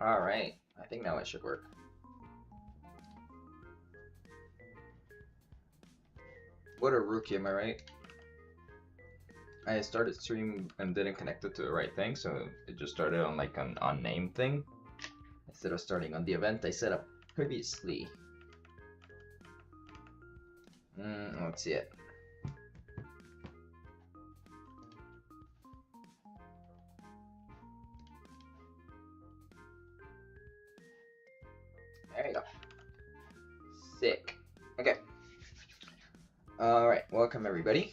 All right, I think now it should work. What a rookie, am I right? I started stream and didn't connect it to the right thing, so it just started on like an unnamed thing instead of starting on the event I set up previously. Let's see it. There you go. Sick. Okay. All right. Welcome everybody.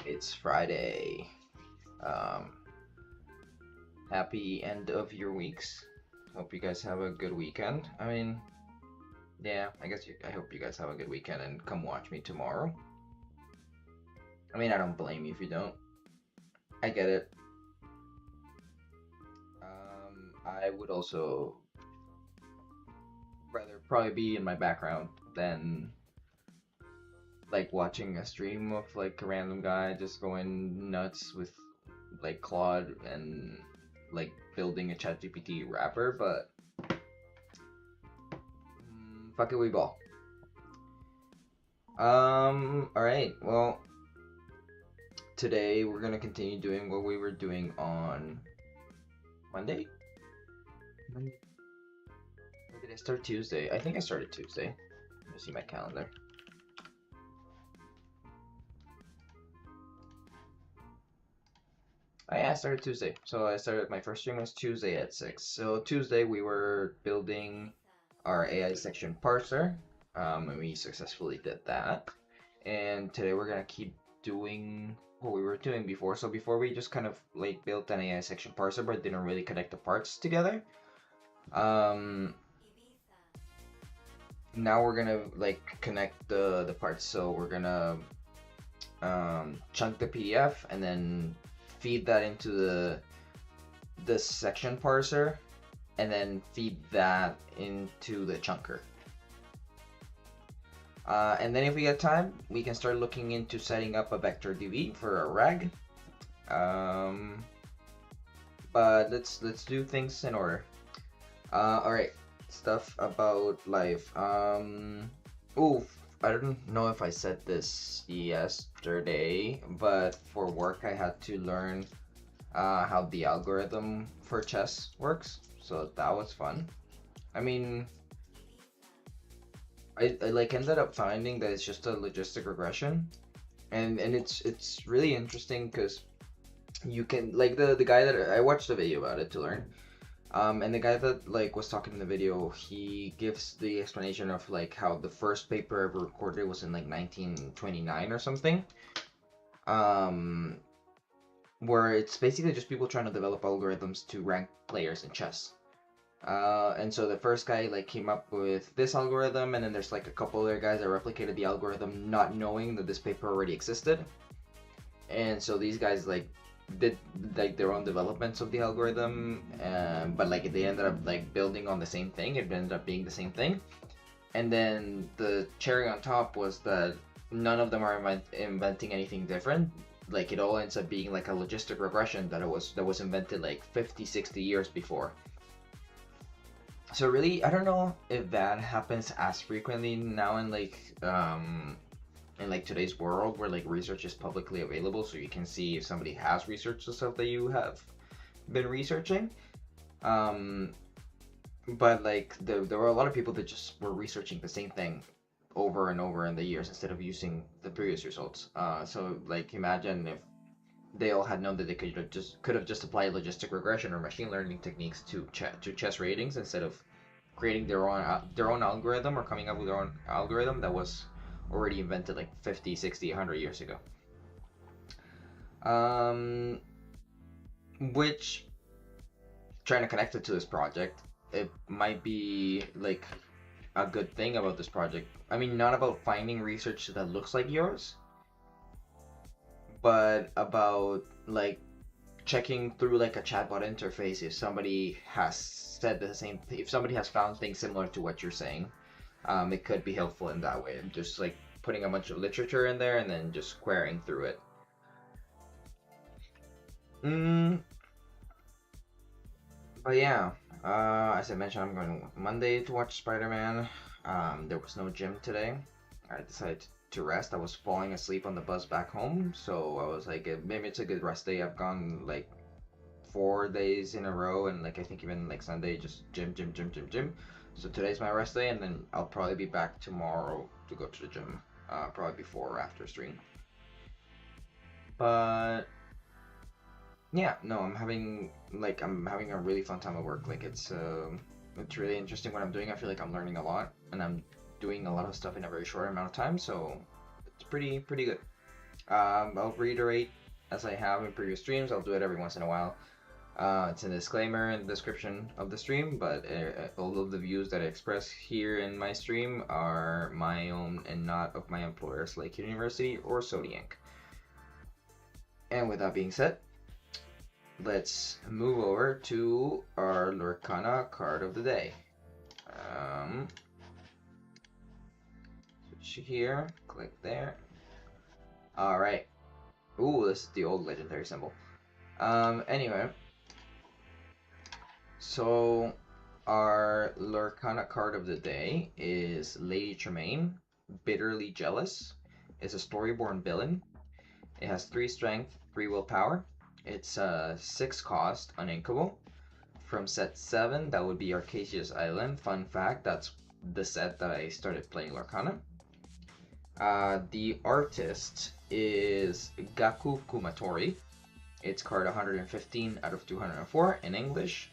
It's Friday. Um, Happy end of your weeks. Hope you guys have a good weekend. I mean, yeah, I hope you guys have a good weekend and come watch me tomorrow. I mean, I don't blame you if you don't. I get it. I would also rather probably be in my background than like watching a stream of like a random guy just going nuts with like Claude and like building a ChatGPT wrapper, but fuck it, we ball. All right. Well, today we're gonna continue doing what we were doing on Monday. Monday? Or did I start Tuesday? I think I started Tuesday. Let me see my calendar. I started Tuesday. So I started my first stream was Tuesday at 6. So Tuesday we were building our AI section parser, and we successfully did that. And today we're gonna keep doing what we were doing before. So before we just kind of like built an AI section parser, but didn't really connect the parts together. Now we're gonna like connect the parts. So we're gonna chunk the PDF and then feed that into the section parser, and then feed that into the chunker. And then if we get time, we can start looking into setting up a vector DB for a RAG. But let's do things in order. All right, stuff about life. Oof. I don't know if I said this yesterday, but for work I had to learn how the algorithm for chess works, so that was fun. I mean, I like ended up finding that it's just a logistic regression, and it's really interesting because you can like the guy that I watched a video about it to learn. And the guy that like was talking in the video, he gives the explanation of like how the first paper ever recorded was in like 1929 or something. Um, where it's basically just people trying to develop algorithms to rank players in chess. And so the first guy like came up with this algorithm, and then there's like a couple other guys that replicated the algorithm, not knowing that this paper already existed. And so these guys like did like their own developments of the algorithm, but like they ended up like building on the same thing. It ended up being the same thing. And then the cherry on top was that none of them are inventing anything different. Like it all ends up being like a logistic regression that was invented like 50, 60 years before. So really, I don't know if that happens as frequently now in like today's world where like research is publicly available, so you can see if somebody has researched the stuff that you have been researching. Um, but like there were a lot of people that just were researching the same thing over and over in the years instead of using the previous results. So like imagine if they all had known that they could have just applied logistic regression or machine learning techniques to chess ratings instead of creating their own algorithm or coming up with their own algorithm that was already invented like 50, 60, 100 years ago. Um, which trying to connect it to this project, it might be like a good thing about this project. I mean, not about finding research that looks like yours, but about like checking through like a chatbot interface if somebody has said the same if somebody has found things similar to what you're saying. It could be helpful in that way, just like putting a bunch of literature in there and then just querying through it. But yeah, as I mentioned, I'm going Monday to watch Spider-Man. There was no gym today. I decided to rest. I was falling asleep on the bus back home, so I was like, maybe it's a good rest day. I've gone like 4 days in a row, and like I think even like Sunday, just gym, gym, gym, gym, gym. So today's my rest day, and then I'll probably be back tomorrow to go to the gym, probably before or after stream. But yeah, no, I'm having a really fun time at work. Like it's really interesting what I'm doing. I feel like I'm learning a lot, and I'm doing a lot of stuff in a very short amount of time, so it's pretty good. I'll reiterate as I have in previous streams. I'll do it every once in a while. It's a disclaimer in the description of the stream, but all of the views that I express here in my stream are my own and not of my employers like University or Sony Inc. And with that being said, let's move over to our Lorcana card of the day. Switch here, click there. All right. Ooh, this is the old legendary symbol. Anyway, so our Lorcana card of the day is Lady Tremaine, Bitterly Jealous. It's a storyborn villain. It has 3 strength, 3 willpower. It's 6 cost, uninkable. From set 7, that would be Arcasia's Island. Fun fact, that's the set that I started playing Lorcana. The artist is Gaku Kumatori. It's card 115 out of 204 in English.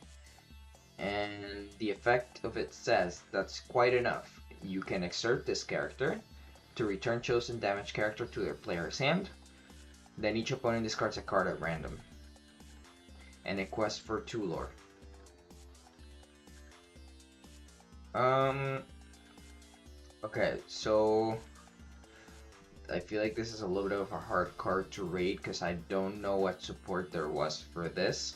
And the effect of it says that's quite enough. You can exert this character to return chosen damage character to their player's hand. Then each opponent discards a card at random. And a quest for 2 lore. Okay, so I feel like this is a little bit of a hard card to rate because I don't know what support there was for this.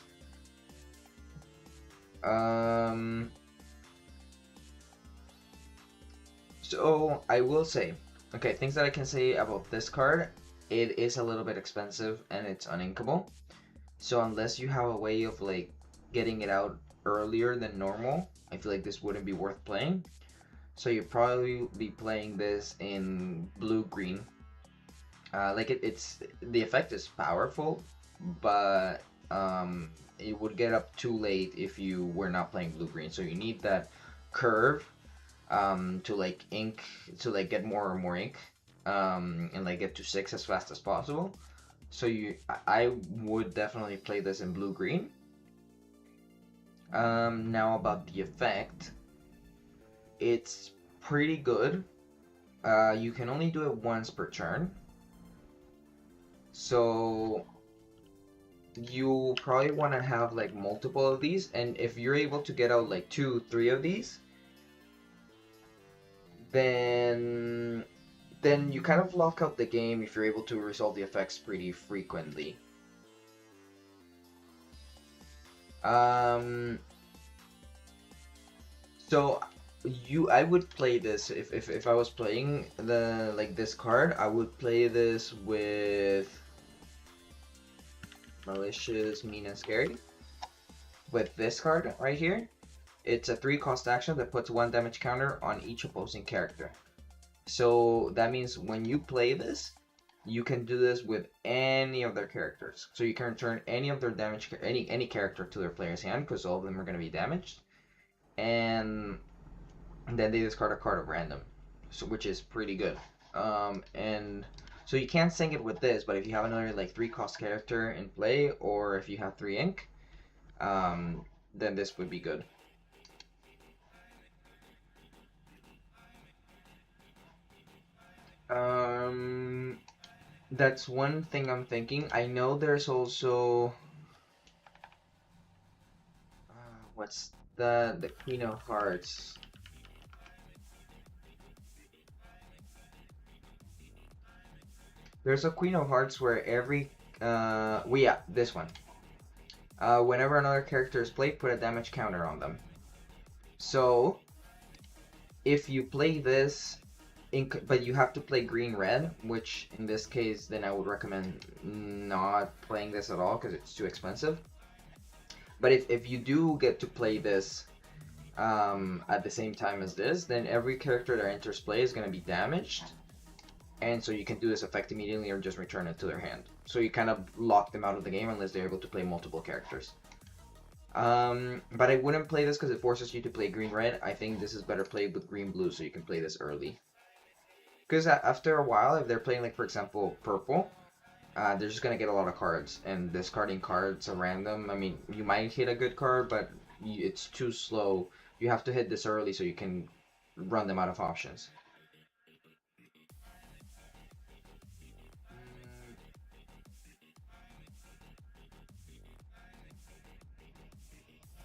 So I will say, okay, things that I can say about this card, it is a little bit expensive and it's uninkable. So unless you have a way of like getting it out earlier than normal, I feel like this wouldn't be worth playing. So you'd probably be playing this in blue-green. It's the effect is powerful, but it would get up too late if you were not playing blue-green. So you need that curve to like ink to like get more and more ink and like get to 6 as fast as possible. So I would definitely play this in blue-green. Now about the effect, it's pretty good. You can only do it once per turn. So you probably want to have like multiple of these, and if you're able to get out like 2, 3 of these, then you kind of lock out the game if you're able to resolve the effects pretty frequently. So I would play this if I was playing this card, I would play this with Malicious, Mean, and Scary. With this card right here, it's a 3 cost action that puts 1 damage counter on each opposing character. So that means when you play this, you can do this with any of their characters. So you can return any of their damage, any character to their player's hand, because all of them are going to be damaged. And then they discard a card at random, so which is pretty good. And so you can't sync it with this, but if you have another like 3 cost character in play, or if you have 3 ink, then this would be good. That's one thing I'm thinking. I know there's also what's the Queen of Hearts. There's a Queen of Hearts where every this one. Whenever another character is played, put a damage counter on them. So if you play this, but you have to play green-red, which in this case, then I would recommend not playing this at all because it's too expensive. But if you do get to play this at the same time as this, then every character that enters play is going to be damaged, and so you can do this effect immediately or just return it to their hand. So you kind of lock them out of the game unless they're able to play multiple characters. But I wouldn't play this because it forces you to play green-red. I think this is better played with green-blue, so you can play this early. Because after a while, if they're playing, like, for example, purple, they're just going to get a lot of cards. And discarding cards at random, I mean, you might hit a good card, but it's too slow. You have to hit this early so you can run them out of options.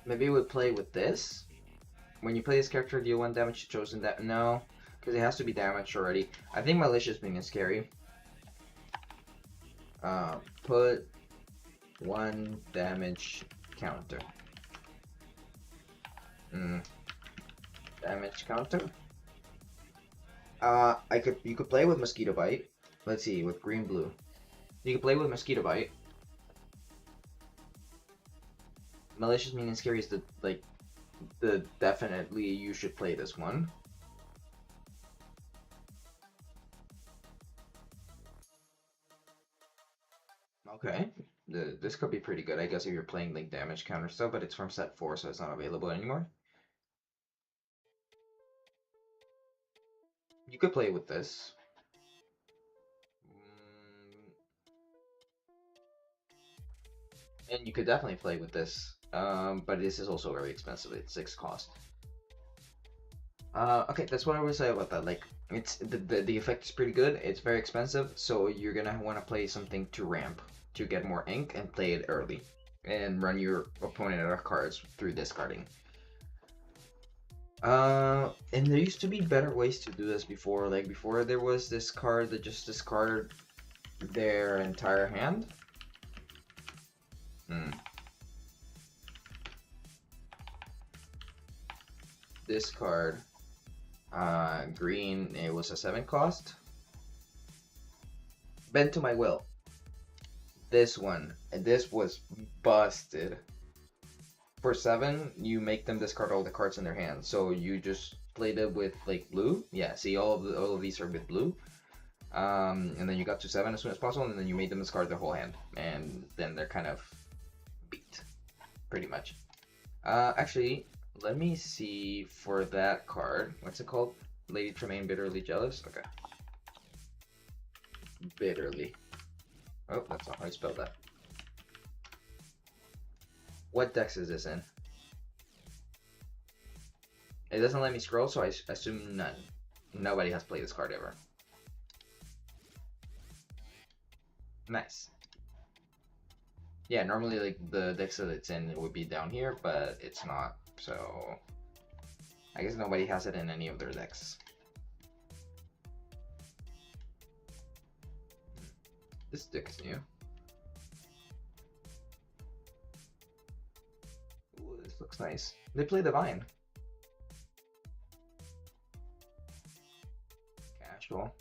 Maybe we play with this. When you play this character, deal 1 damage to chosen that. No, because it has to be damaged already. I think Malicious Being is scary. Put 1 damage counter. Damage counter. You could play with Mosquito Bite. Let's see, with green blue. You could play with Mosquito Bite. Malicious Mean and Scary is the definitely you should play this one. Okay, this could be pretty good, I guess, if you're playing like damage counter stuff, but it's from set 4, so it's not available anymore. You could play with this. And you could definitely play with this, but this is also very expensive. It's 6 cost. Okay, that's what I would say about that. Like, it's the effect is pretty good. It's very expensive, so you're gonna want to play something to ramp to get more ink and play it early, and run your opponent out of cards through discarding. And there used to be better ways to do this before. Like before, there was this card that just discarded their entire hand. This card, green, it was a 7 cost. Bend to My Will. This one, and this was busted. For 7, you make them discard all the cards in their hand. So you just played it with like blue. Yeah, see all of these are with blue. And then you got to 7 as soon as possible, and then you made them discard their whole hand, and then they're kind of beat, pretty much. Actually, let me see for that card. What's it called? Lady Tremaine Bitterly Jealous? Okay. Bitterly. Oh, that's not how I spelled that. What dex is this in? It doesn't let me scroll, so I assume none. Nobody has played this card ever. Nice. Yeah, normally like the dex that it's in, it would be down here, but it's not. So I guess nobody has it in any of their decks. This deck is new. Ooh, this looks nice. They play Divine. Casual.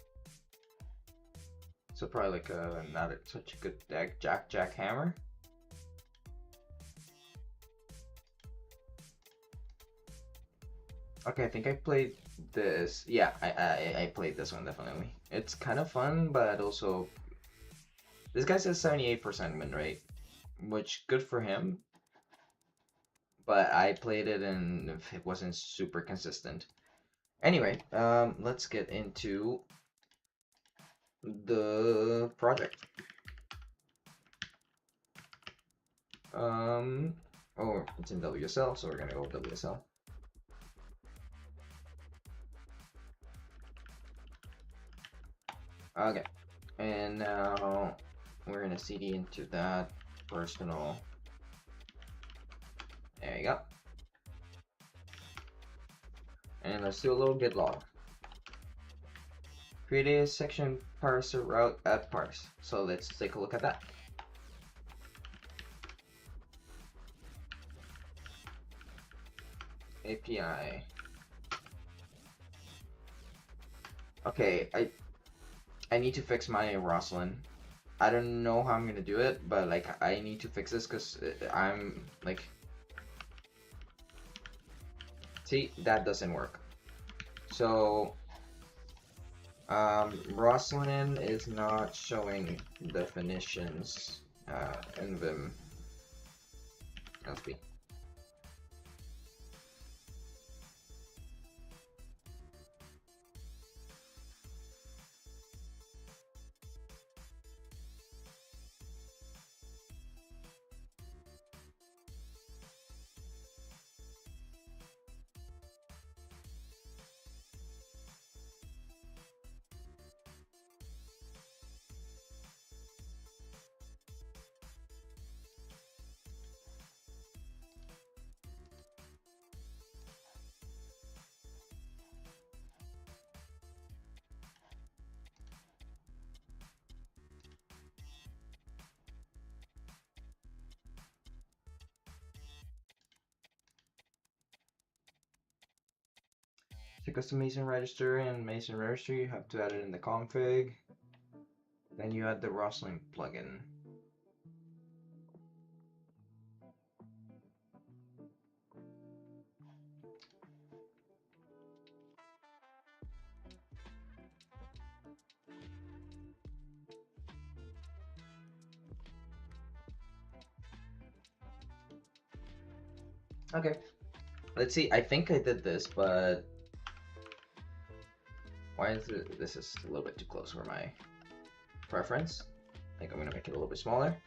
So probably like not such a good deck. Jack Hammer. Okay, I think I played this. Yeah, I played this one definitely. It's kind of fun, but also this guy says 78% win rate, which good for him. But I played it and it wasn't super consistent. Anyway, let's get into the project. Oh, it's in WSL, so we're gonna go with WSL. Okay, and now we're gonna CD into that personal. There you go. And let's do a little git log. Create a section parser route at parse. So let's take a look at that. API. Okay, I need to fix my Rosalind. I don't know how I'm gonna do it, but like I need to fix this because I'm like See, that doesn't work. So Rosslyn is not showing definitions in Vim. Must be. To custom Mason register and Mason register, you have to add it in the config. Then you add the Rosslyn plugin. Okay, let's see. I think I did this, but why is it? This is a little bit too close for my preference. I think I'm gonna make it a little bit smaller.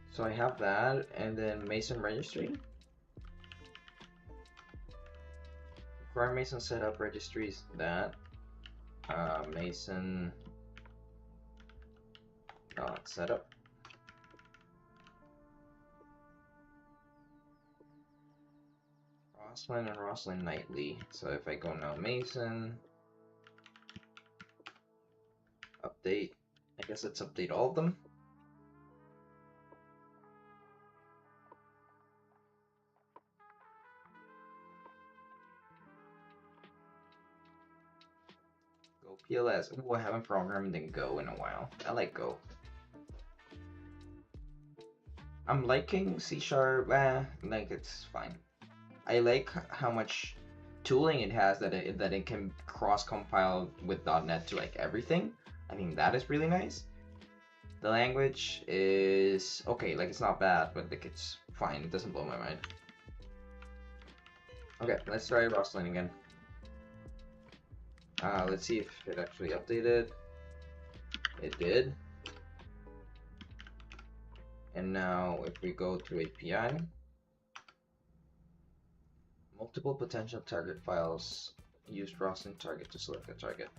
So I have that, and then Mason registry. For our Mason setup registries, that Mason setup. Rosslyn and Rosslyn nightly. So if I go now Mason update, I guess let's update all of them. Go PLS. Ooh, I haven't programmed in Go in a while. I like Go. I'm liking C#. Like it's fine. I like how much tooling it has that it can cross compile with .NET to like everything. I think that is really nice. The language is okay, like it's not bad, but like it's fine. It doesn't blow my mind. Okay, let's try Rosslyn again. Let's see if it actually updated. It did. And now if we go to API, multiple potential target files, use Rosslyn target to select a target.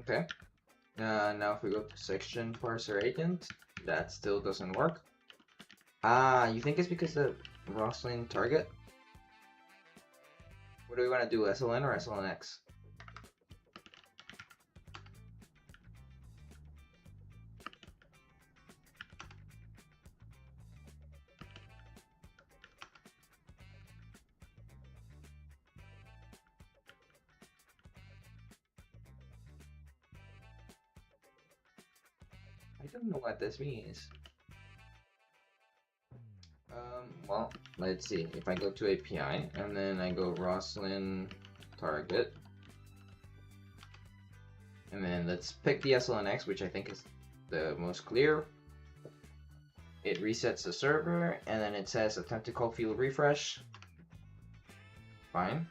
Okay. Now if we go to section parser agent, that still doesn't work. You think it's because the Rosslyn target? What do we want to do, SLN or SLNX? I don't know what this means. Well, let's see. If I go to API and then I go Rosslyn target, and then let's pick the SLNX, which I think is the most clear. It resets the server, and then it says attempt to call field refresh. Fine.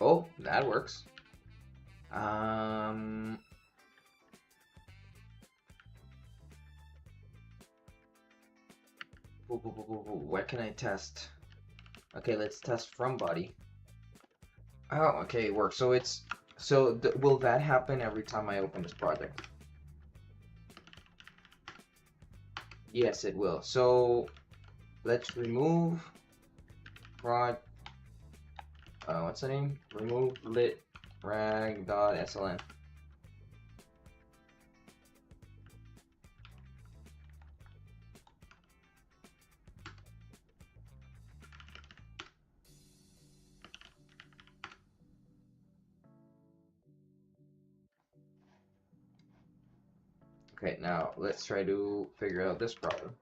Oh, that works. What can I test? Okay, let's test from body. Oh, okay, it works. So it's will that happen every time I open this project? Yes, it will. So let's remove prod. What's the name? Remove lit rag.sln. Okay, now let's try to figure out this problem.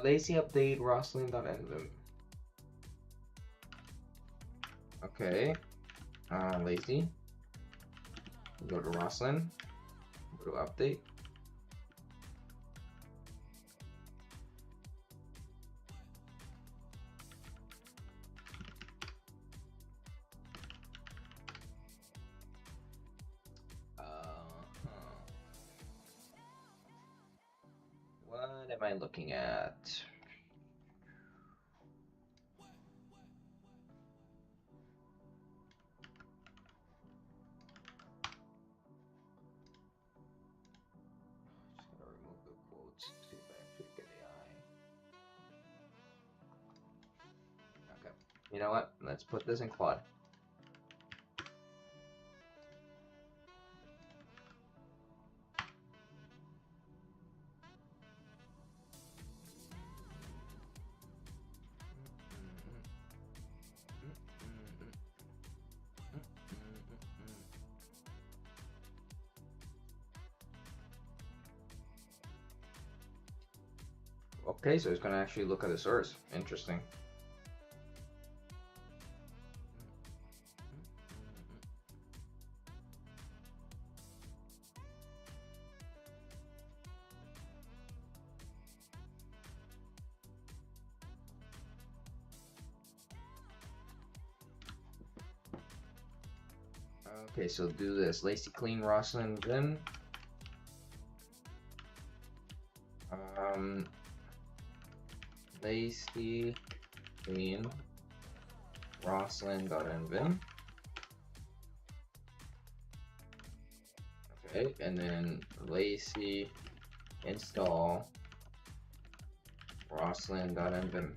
Lazy update Roslyn.envim. Okay, lazy. Go to Roslyn. Go to update. What am I looking at? Just gotta remove the quotes. See if I actually get AI. Okay. You know what? Let's put this in quad. Okay, so it's gonna actually look at the source. Interesting. Okay, so do this. Lacy clean Roslyn Vim. Lacy clean Roslyn.envim. Okay, and then Lacy install Roslyn.envim.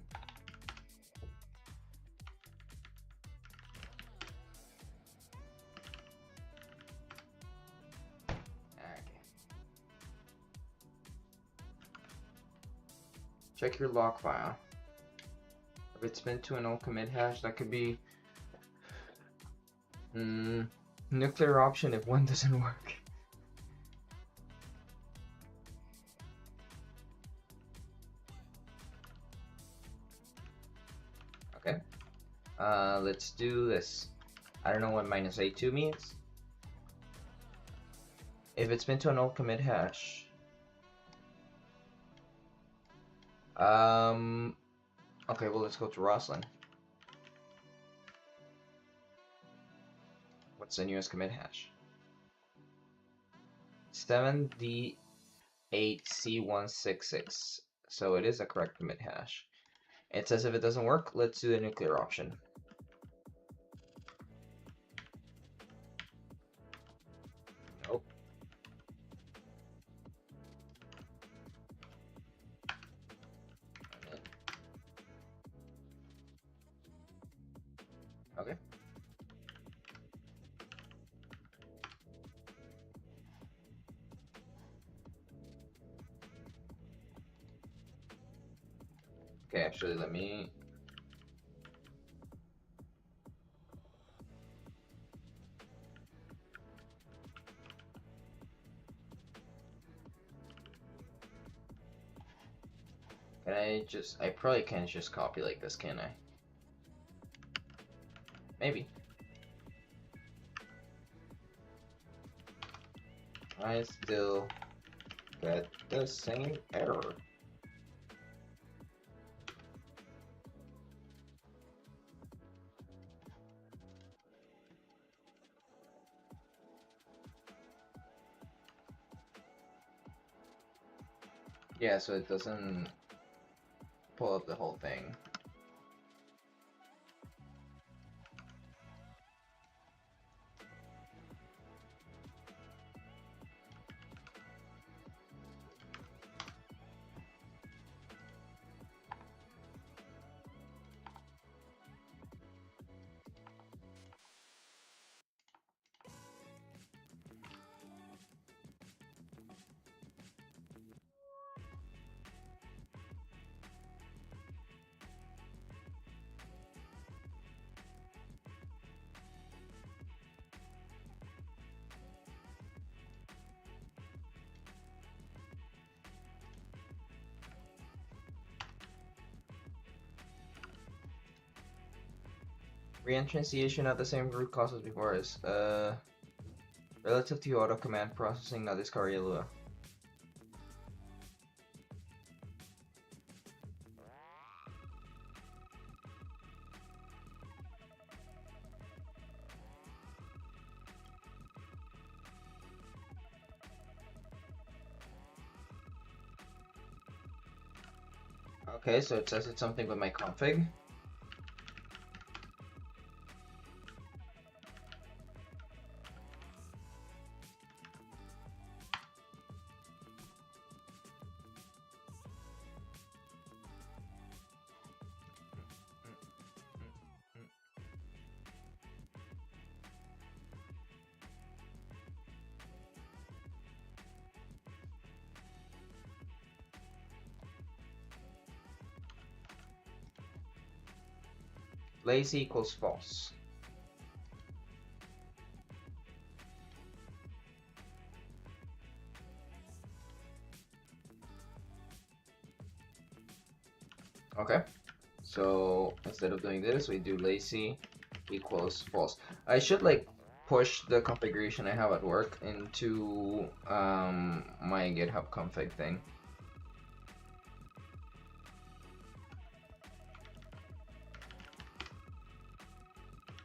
Check your log file. If it's been to an old commit hash, that could be nuclear option if one doesn't work. Okay. Let's do this. I don't know what minus A2 means. If it's been to an old commit hash. Okay, well, let's go to Roslyn. What's the newest commit hash? 7D8C166. So it is a correct commit hash. It says if it doesn't work, let's do the nuclear option. Nope. Okay. Okay, actually, let me. Can I just. I probably can't just copy like this, can I? Maybe. I still get the same error. Yeah, so it doesn't pull up the whole thing. Reinstantiation at the same root cause as before is relative to auto command processing na discovery lua. Okay, so it says it's something with my config. Lazy equals false. Okay, so instead of doing this, we do lazy equals false. I should like push the configuration I have at work into my GitHub config thing.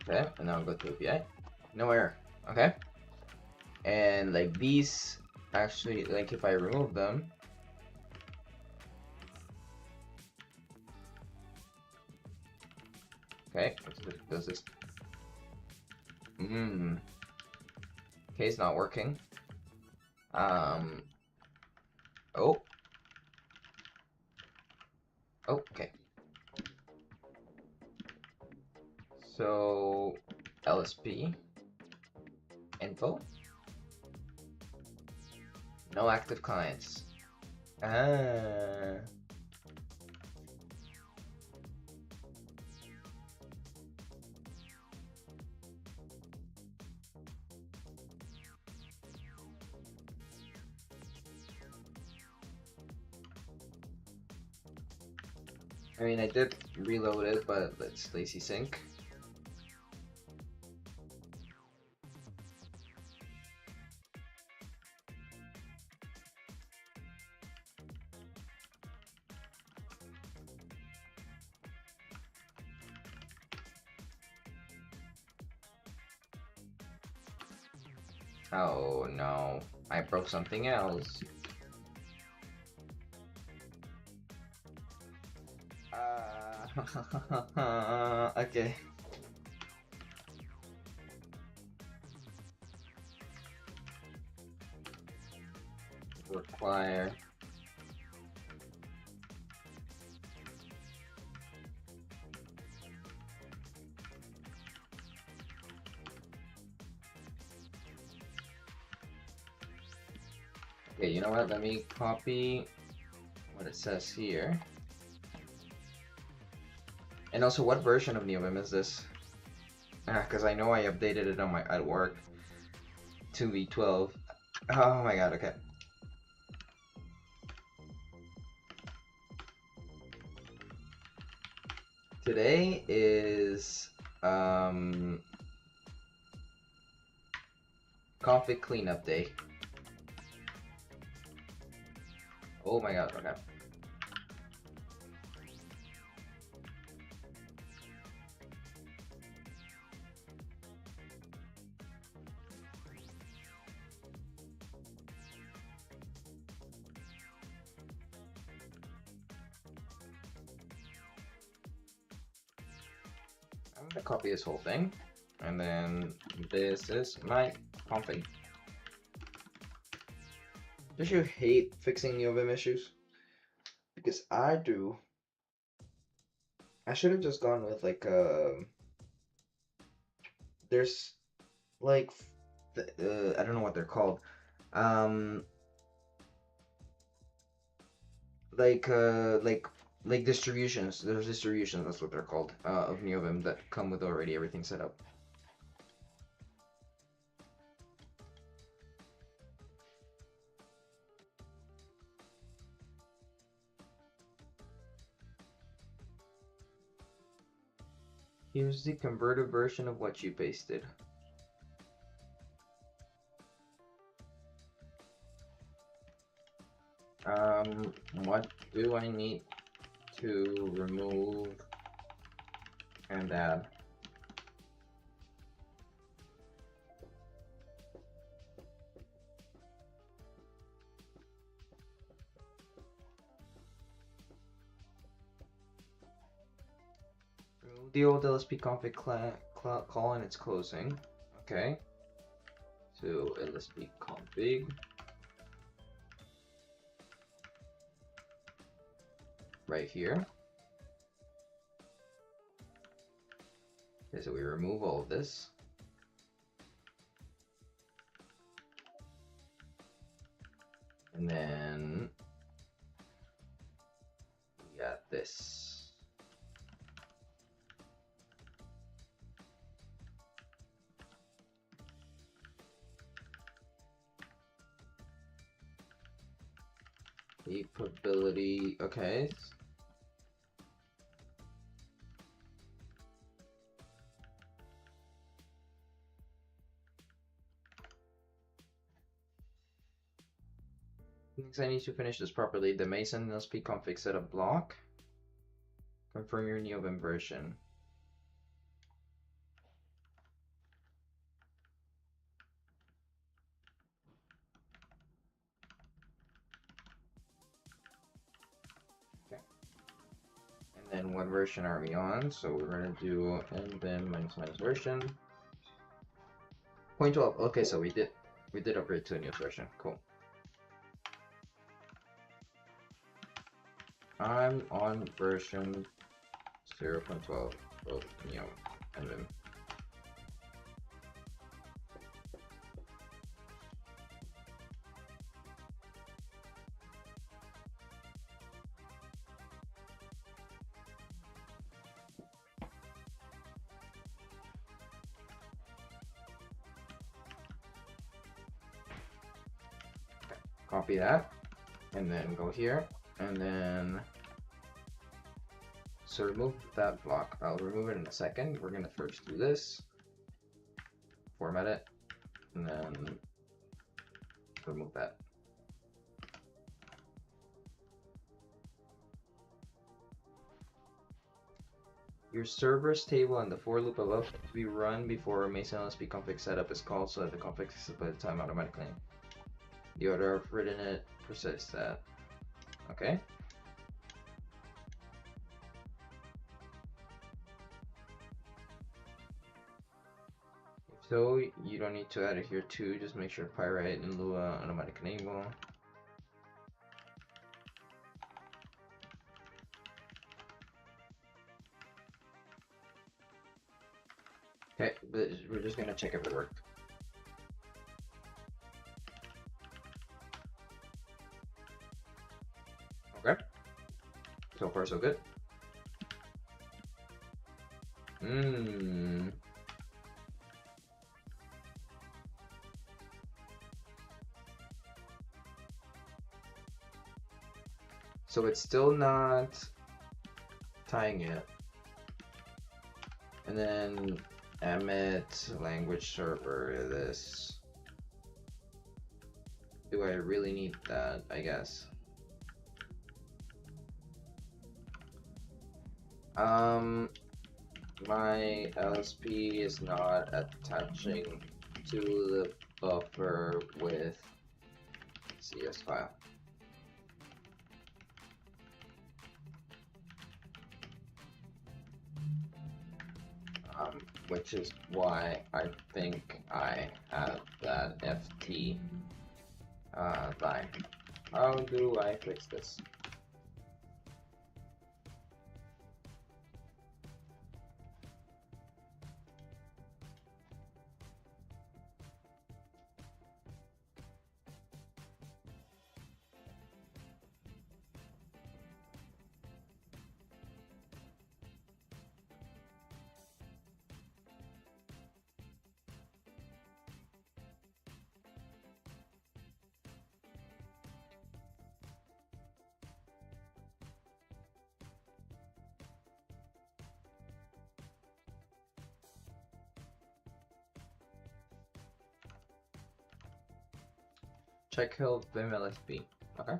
Okay, and now I'll go to API. No error. Okay, and like these actually, like if I remove them, okay, does this? Okay, it's not working. Oh, okay. So LSP info, no active clients. Ah. I mean, I did reload it, but let's lazy sync. Oh no, I broke something else. Okay. Require. Okay, you know what? Let me copy what it says here. And also, what version of NeoVim is this? Because I know I updated it on my at work to V12. Oh my god, okay. Today is config cleanup day. Oh my god, okay. I copy this whole thing, and then this is my config. Don't you hate fixing NeoVim issues? Because I do. I should have just gone with like there's like I don't know what they're called. Um, like distributions. There's distributions. That's what they're called. Of NeoVim that come with already everything set up. Here's the converted version of what you pasted. What do I need to remove and add? Remove the old LSP config call and it's closing. Okay. So LSP config. Right here. Okay, so we remove all of this. And then we got this. Capability, okay. Next, I need to finish this properly. The Mason LSP config setup block. Confirm your NeoVim version. Okay. And then what version are we on? So we're gonna do nvim minus version. 0.12. Okay, so we did upgrade to a new version. Cool. I'm on version 0.12 of nvim. Copy that, and then go here, and then so remove that block. I'll remove it in a second. We're gonna first do this, format it, and then remove that. Your servers table and the for loop above to be run before Mason LSP config setup is called so that the config is by the time automatically. The order I've written it precises that. Okay. If so, you don't need to add it here too. Just make sure Pyrite and Lua automatic enable. Okay, but we're just gonna check if it worked. Okay. So far, so good. So it's still not tying it. And then emit language server this. Do I really need that? I guess. My LSP is not attaching to the buffer with CS file. which is why I think I have that FT line. How do I fix this? Check Hill Vim LSB. Okay.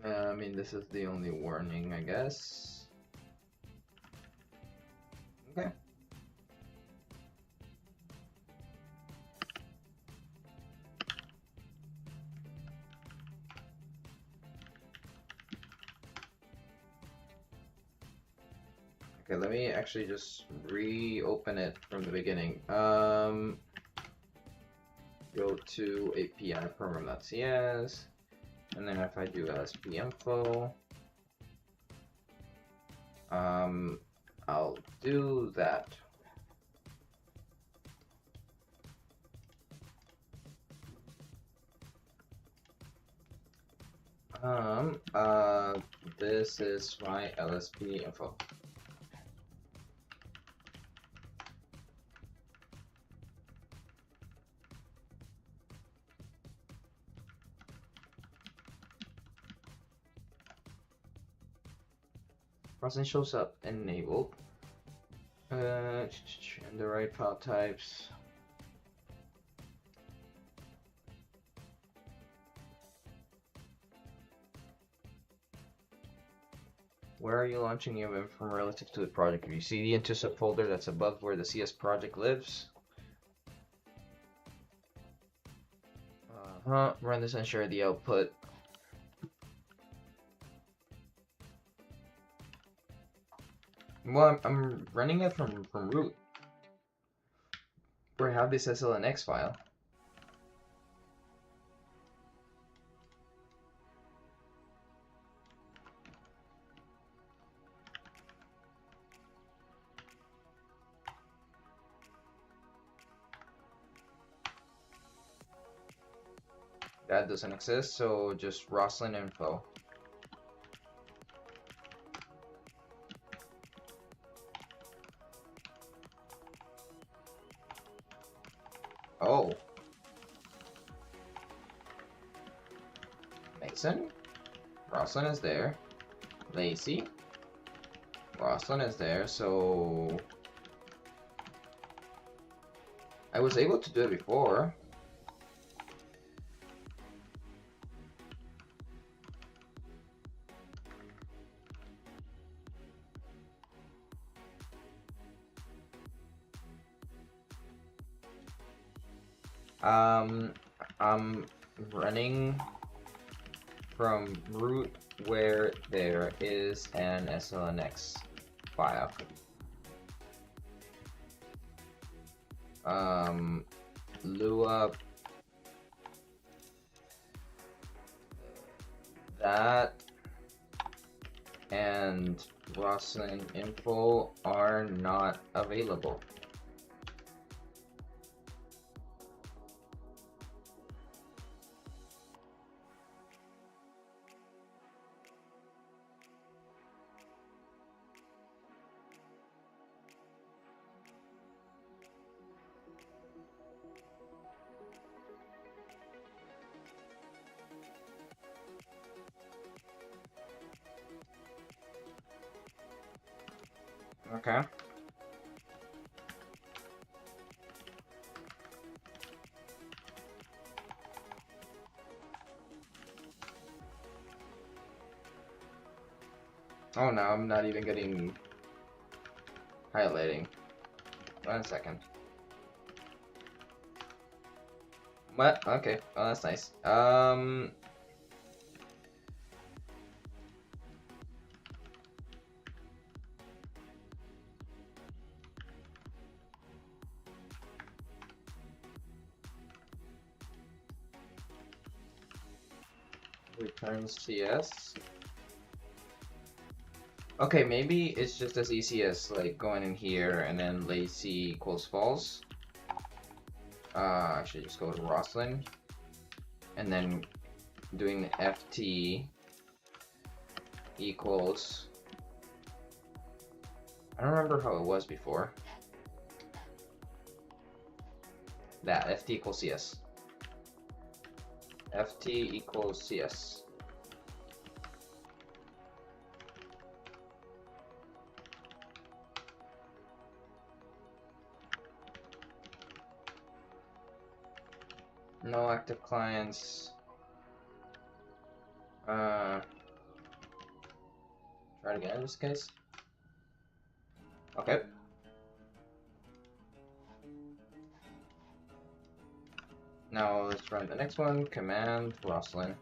I mean, this is the only warning, I guess. Okay. Okay, let me actually just reopen it from the beginning. Go to API program.cs, and then if I do LSP info, I'll do that. This is my LSP info. Processing shows up enabled. And the right file types. Where are you launching your Vim from relative to the project? If you see the into subfolder that's above where the CS project lives. Run this and share the output. Well, I'm running it from root. Where I have this SLNX file. That doesn't exist, so just Roslyn info. Oh. Mason? Roslyn is there. Lacey? Roslyn is there, so... I was able to do it before. I'm running from root where there is an SLNX file. Lua that and Roslyn info are not available. Okay. Oh no, I'm not even getting highlighting. 1 second. What? Okay. Oh, that's nice. Return CS. Okay, maybe it's just as easy as like going in here and then lazy equals false. I should just go to Roslyn and then doing ft equals. I don't remember how it was before. That ft equals cs. ft equals cs. No active clients. Try it again in this case. Okay. Now let's run the next one. Command Roslyn.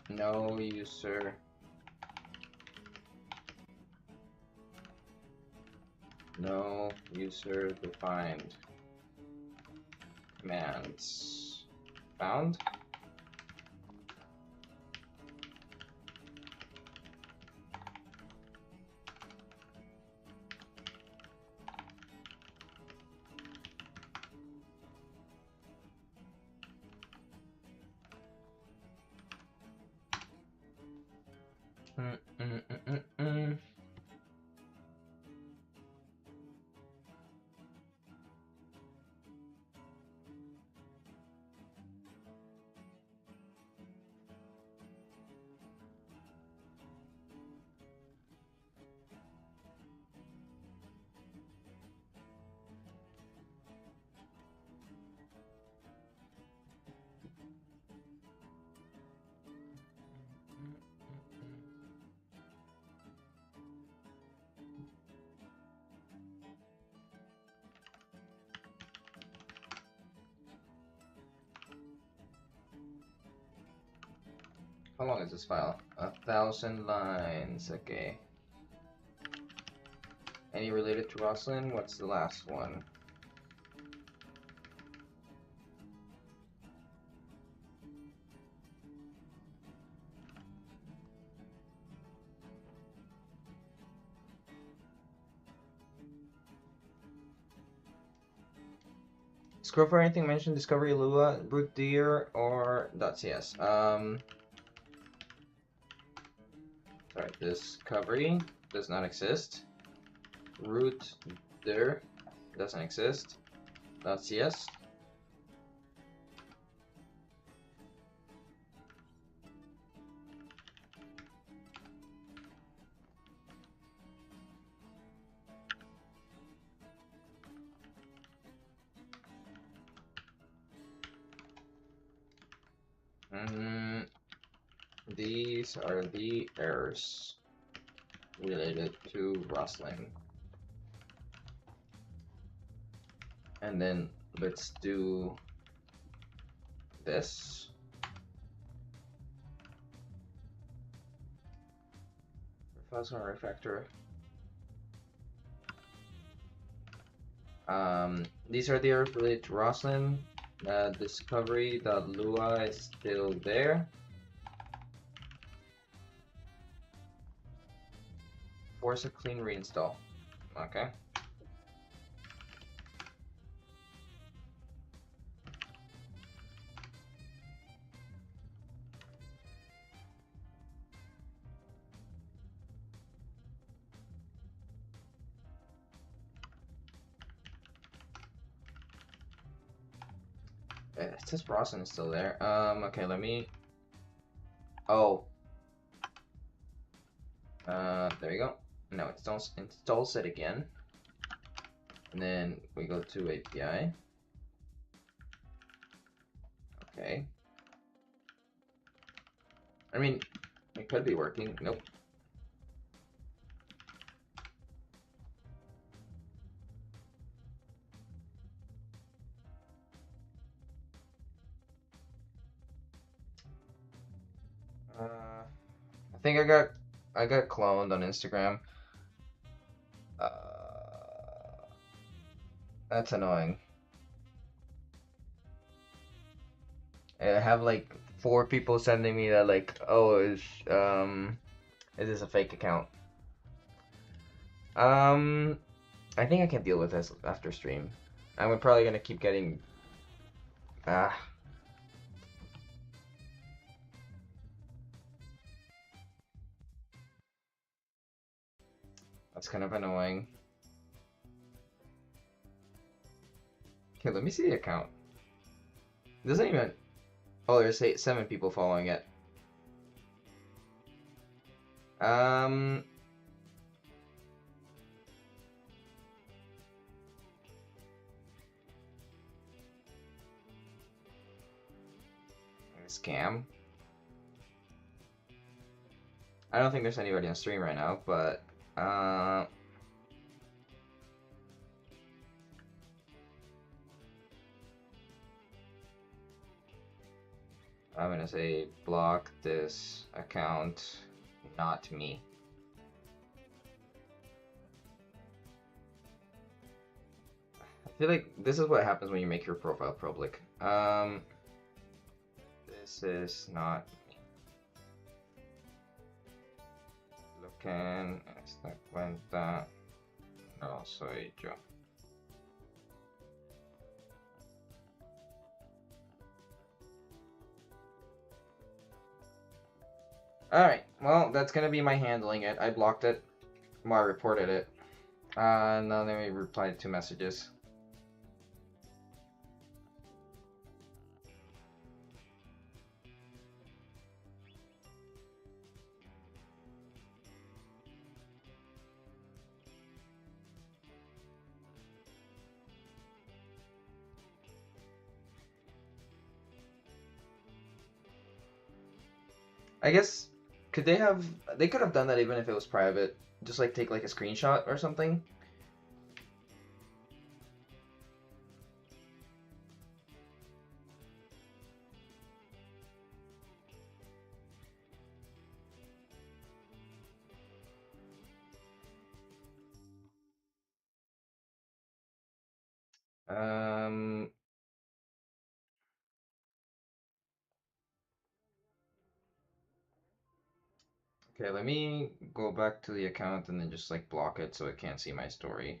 No user. No user defined commands found. How long is this file? 1,000 lines. Okay. Any related to Roslyn? What's the last one? Scroll for anything mentioned discovery Lua, root dir, or .cs. Sorry, discovery does not exist. Root dir doesn't exist. .cs. These are the errors related to Roslyn. And then let's do this. Files on refactor. These are the errors related to Roslyn. Discovery.lua is still there. Force a clean reinstall. Okay. It says Roslyn is still there. Okay, let me. Oh. There you go. Now it installs it again. And then we go to API. Okay. I mean, it could be working. Nope. think I got cloned on Instagram. That's annoying. I have like 4 people sending me that like, oh, is this a fake account? I think I can deal with this after stream. I'm probably gonna keep getting ah. That's kind of annoying. Okay, let me see the account. It doesn't even. Oh, there's 7 people following it. Um, Scam. I don't think there's anybody on stream right now, but I'm gonna say block this account, not me. I feel like this is what happens when you make your profile public. This is not me. Lo que en esta cuenta no soy yo. Alright, well, that's gonna be my handling it. I blocked it. Well, I reported it. Now let me reply to 2 messages. I guess they could have done that even if it was private. Just like take like a screenshot or something. Um Okay, let me go back to the account and then just like block it so it can't see my story.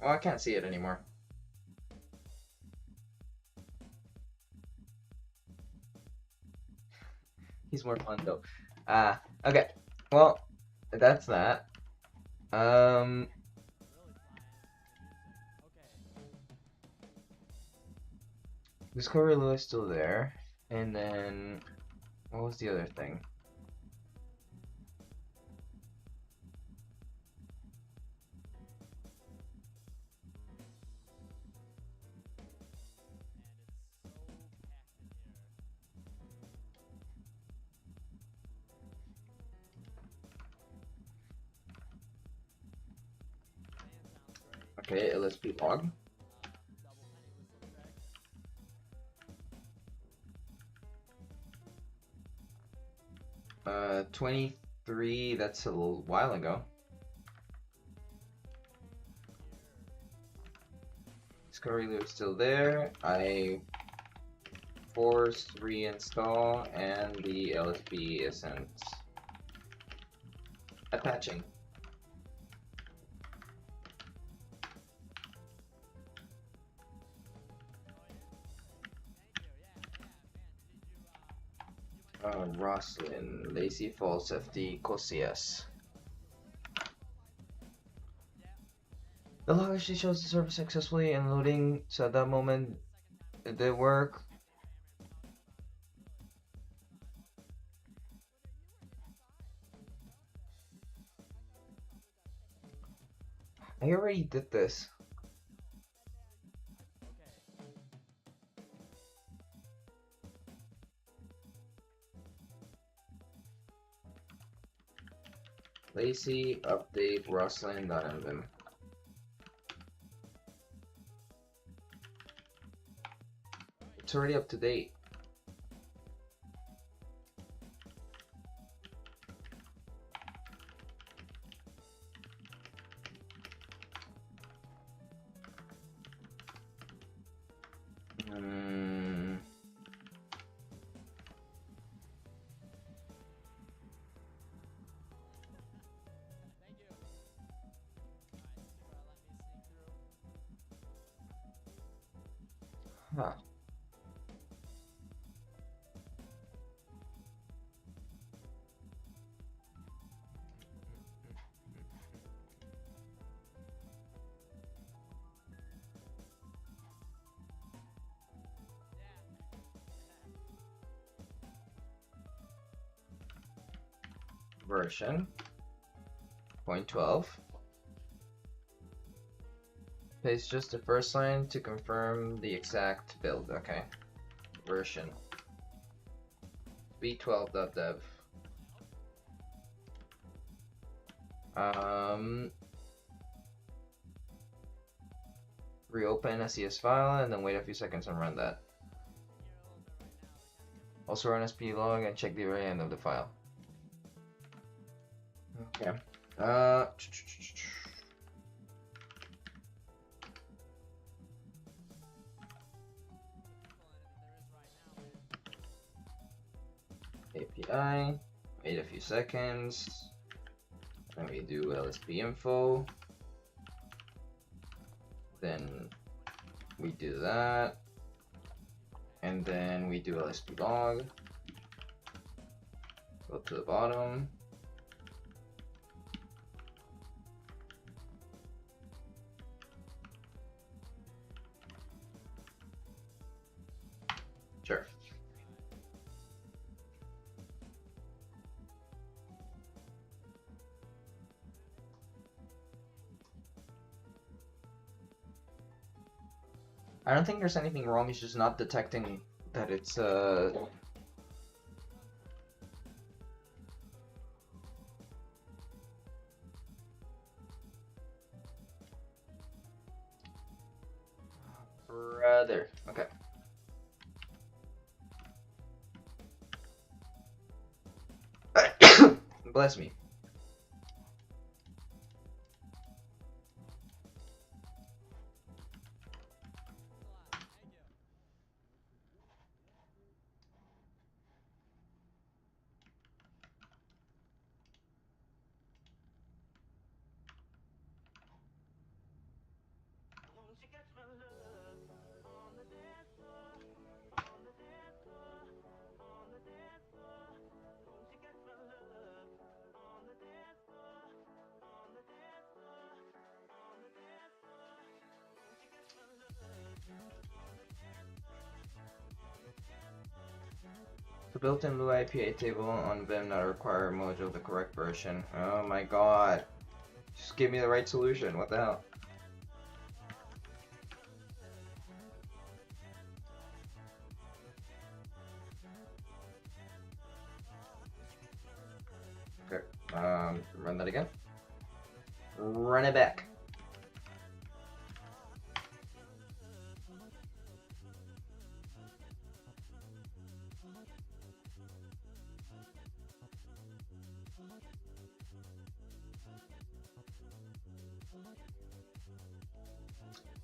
Oh, I can't see it anymore. He's more fun though. Okay. Well, that's that. Discovery Lure is still there. And then what was the other thing? Okay, LSP log. 23, that's a little while ago. Discovery Lure is still there. I forced reinstall and the LSP isn't attaching. Roslyn, Lazy Falls FD, Cosias. The log actually shows the server successfully and loading, so at that moment it did work. I already did this. Lazy update Roslyn.mvim. It's already up to date. Huh. Version 0.12. Paste just the first line to confirm the exact build. Okay. Version v12.dev. Reopen SES file and then wait a few seconds and run that. Also run splog and check the array end of the file. Okay. API, wait a few seconds, and we do LSP info, then we do that, and then we do LSP log, go to the bottom, sure. I don't think there's anything wrong, it's just not detecting that it's brother. Okay. Bless me. The built-in Lua IPA table on Vim not require module the correct version. Oh my god. Just give me the right solution. What the hell? Okay. Run that again. Run it back.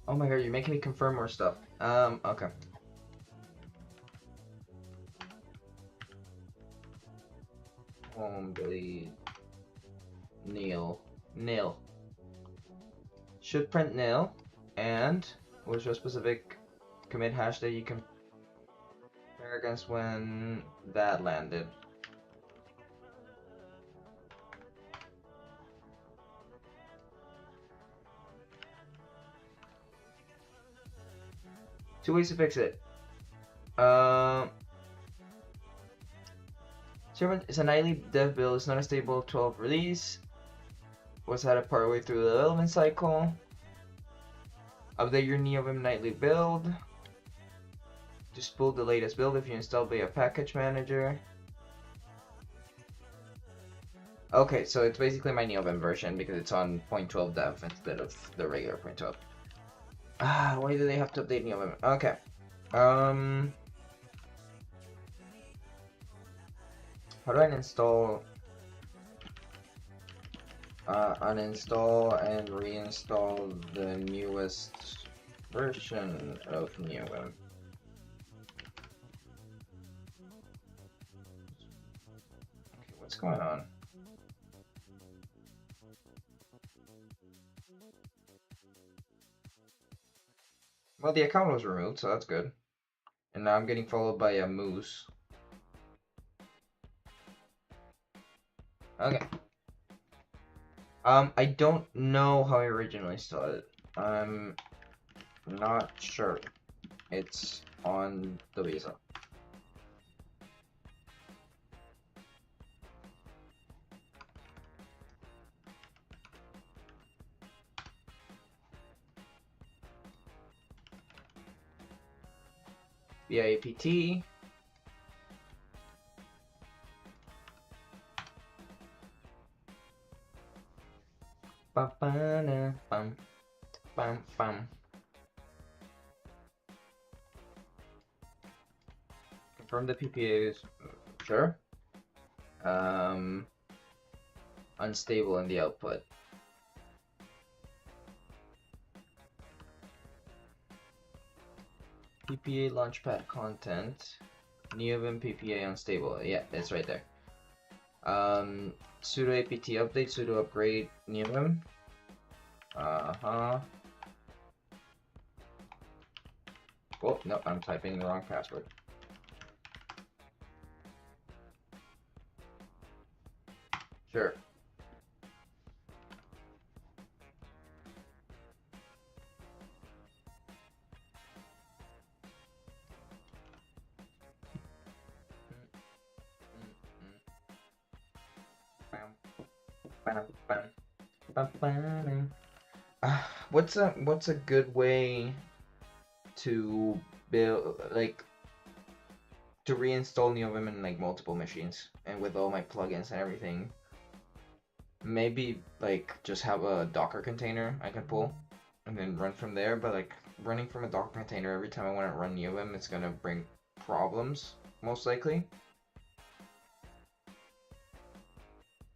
Oh my god, you're making me confirm more stuff. Okay. Home bleed. Nil. Should print nil. And was your specific commit hash that you can compare against when that landed? Two ways to fix it. Servant is a nightly dev build. It's not a stable 12 release. Was added partway through the development cycle. Update your NeoVim nightly build. Just pull the latest build if you install via package manager. Okay, so it's basically my NeoVim version because it's on 0.12 dev instead of the regular 0.12. Ah, why do they have to update NeoVim? Okay. Um, how do I uninstall and reinstall the newest version of NeoVim? Okay, what's going on? Well, the account was removed, so that's good. And now I'm getting followed by a moose. Okay. I don't know how I originally started. I'm not sure. It's on the visa. BIAPT. Bum, bum, bum, bum. Confirm the PPAs. Sure. Unstable in the output. PPA launchpad content. NeoVim PPA unstable. Yeah, it's right there. Sudo apt update, sudo upgrade NeoVim. Oh, no, I'm typing the wrong password. Sure. What's a good way to build, like, to reinstall NeoVim in like multiple machines and with all my plugins and everything? Maybe like just have a Docker container I can pull and then run from there, but like running from a Docker container every time I want to run NeoVim, it's gonna bring problems most likely.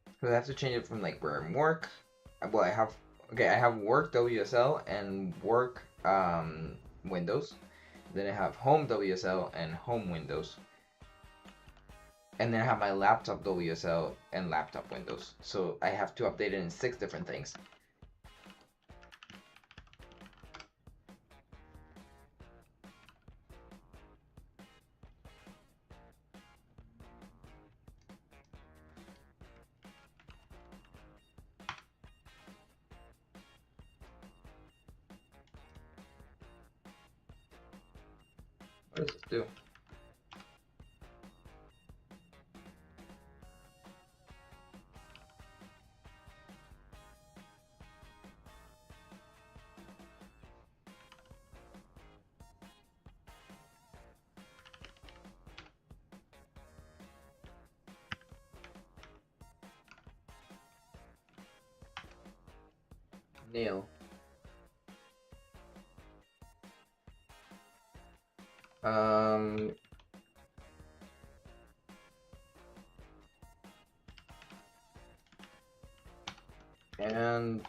Because I have to change it from like where I'm work. Well, I have work WSL and work Windows. Then I have home WSL and home Windows. And then I have my laptop WSL and laptop Windows. So I have to update it in 6 different things. What does this do? Nail. Um, and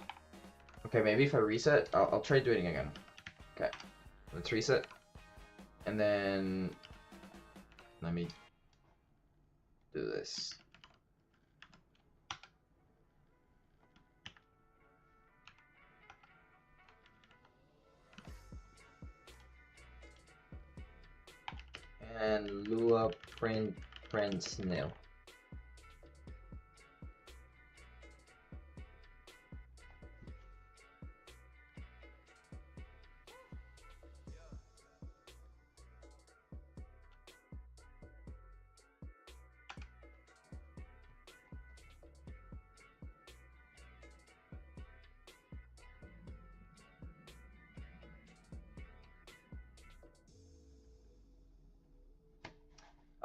okay, maybe if I reset, I'll try doing it again. Okay, let's reset, and then let me do this. And Lua print snail.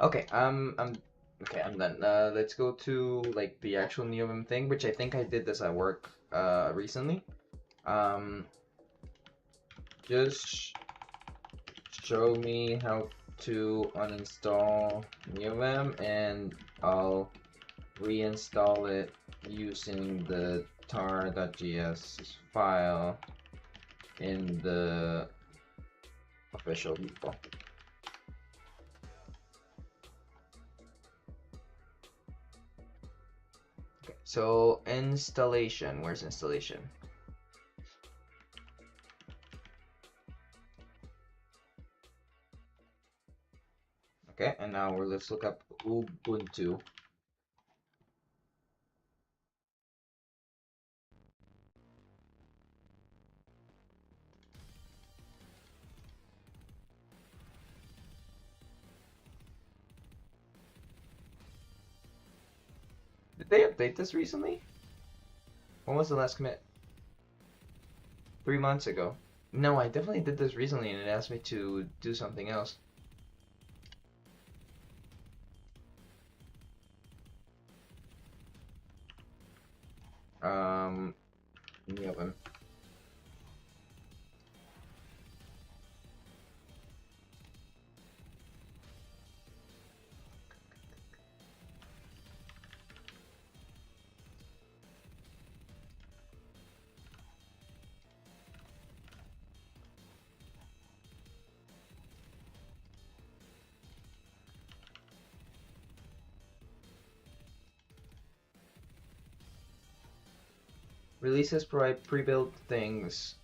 Okay, Okay, I'm done. Let's go to like the actual NeoVim thing, which I think I did this at work recently. Um, just show me how to uninstall NeoVim, and I'll reinstall it using the tar.js file in the official repo. Okay, so installation. Where's installation? Okay, and now let's look up Ubuntu. Did they update this recently? When was the last commit? 3 months ago. No, I definitely did this recently and it asked me to do something else. Um, NeoVim. Releases provide pre-built things.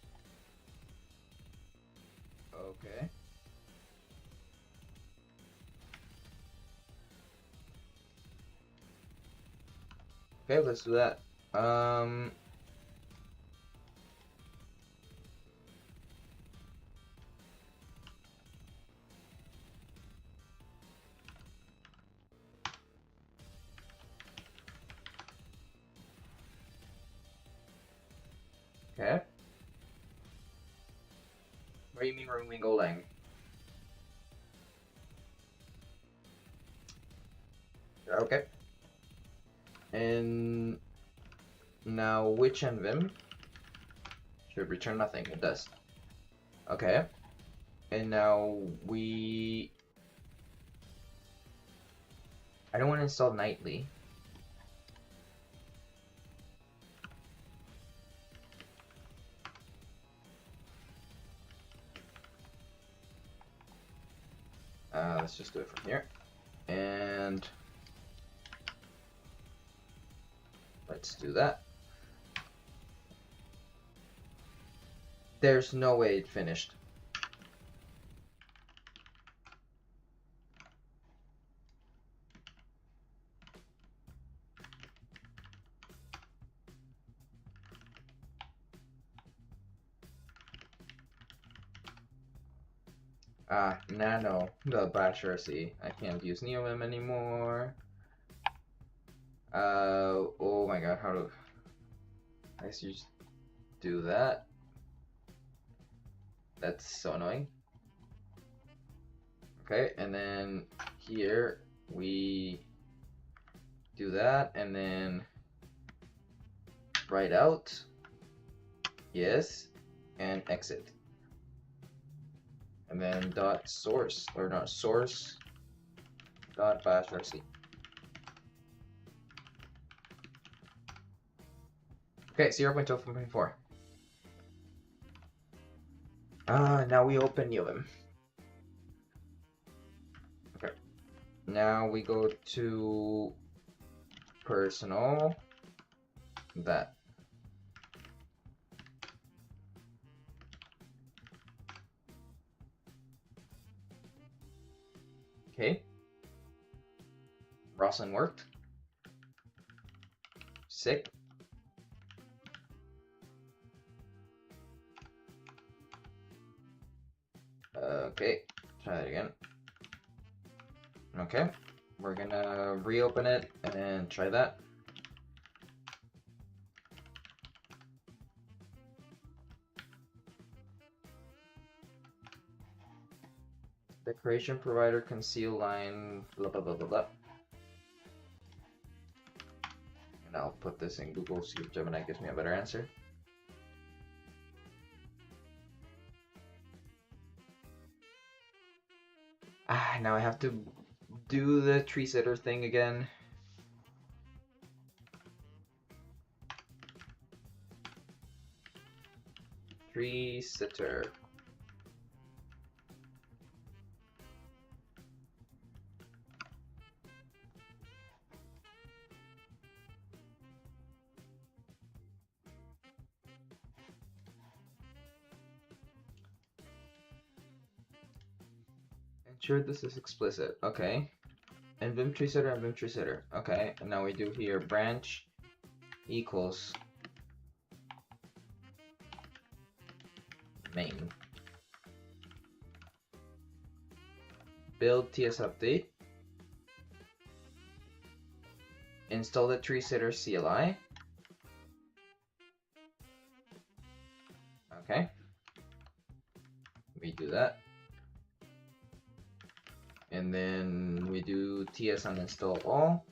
Okay. Okay, let's do that. Okay. What do you mean removing Golang? Okay. And now which envim should return nothing. It does. Okay. And now I don't want to install nightly. Let's just do it from here. And let's do that. There's no way it finished. Nano, the bash RC. I can't use NeoVim anymore. Oh my god, how do I just do that? That's so annoying. Okay, and then here we do that, and then write out, yes, and exit. And then dot source, or not source, dot bash rc. Okay, 0.12.4. Now we open NeoVim. Okay, now we go to personal, that. Okay. Roslyn worked. Sick. Okay, try that again. Okay, we're gonna reopen it and try that. Decoration provider conceal line, blah blah blah blah blah. And I'll put this in Google, see if Gemini gives me a better answer. Now I have to do the tree sitter thing again. Tree sitter. Ensure this is explicit. Okay. And Vim tree sitter and Vim tree sitter. Okay. And now we do here branch equals main. Build TS update. Install the tree sitter CLI. Okay. We do that. And then we do TS uninstall all.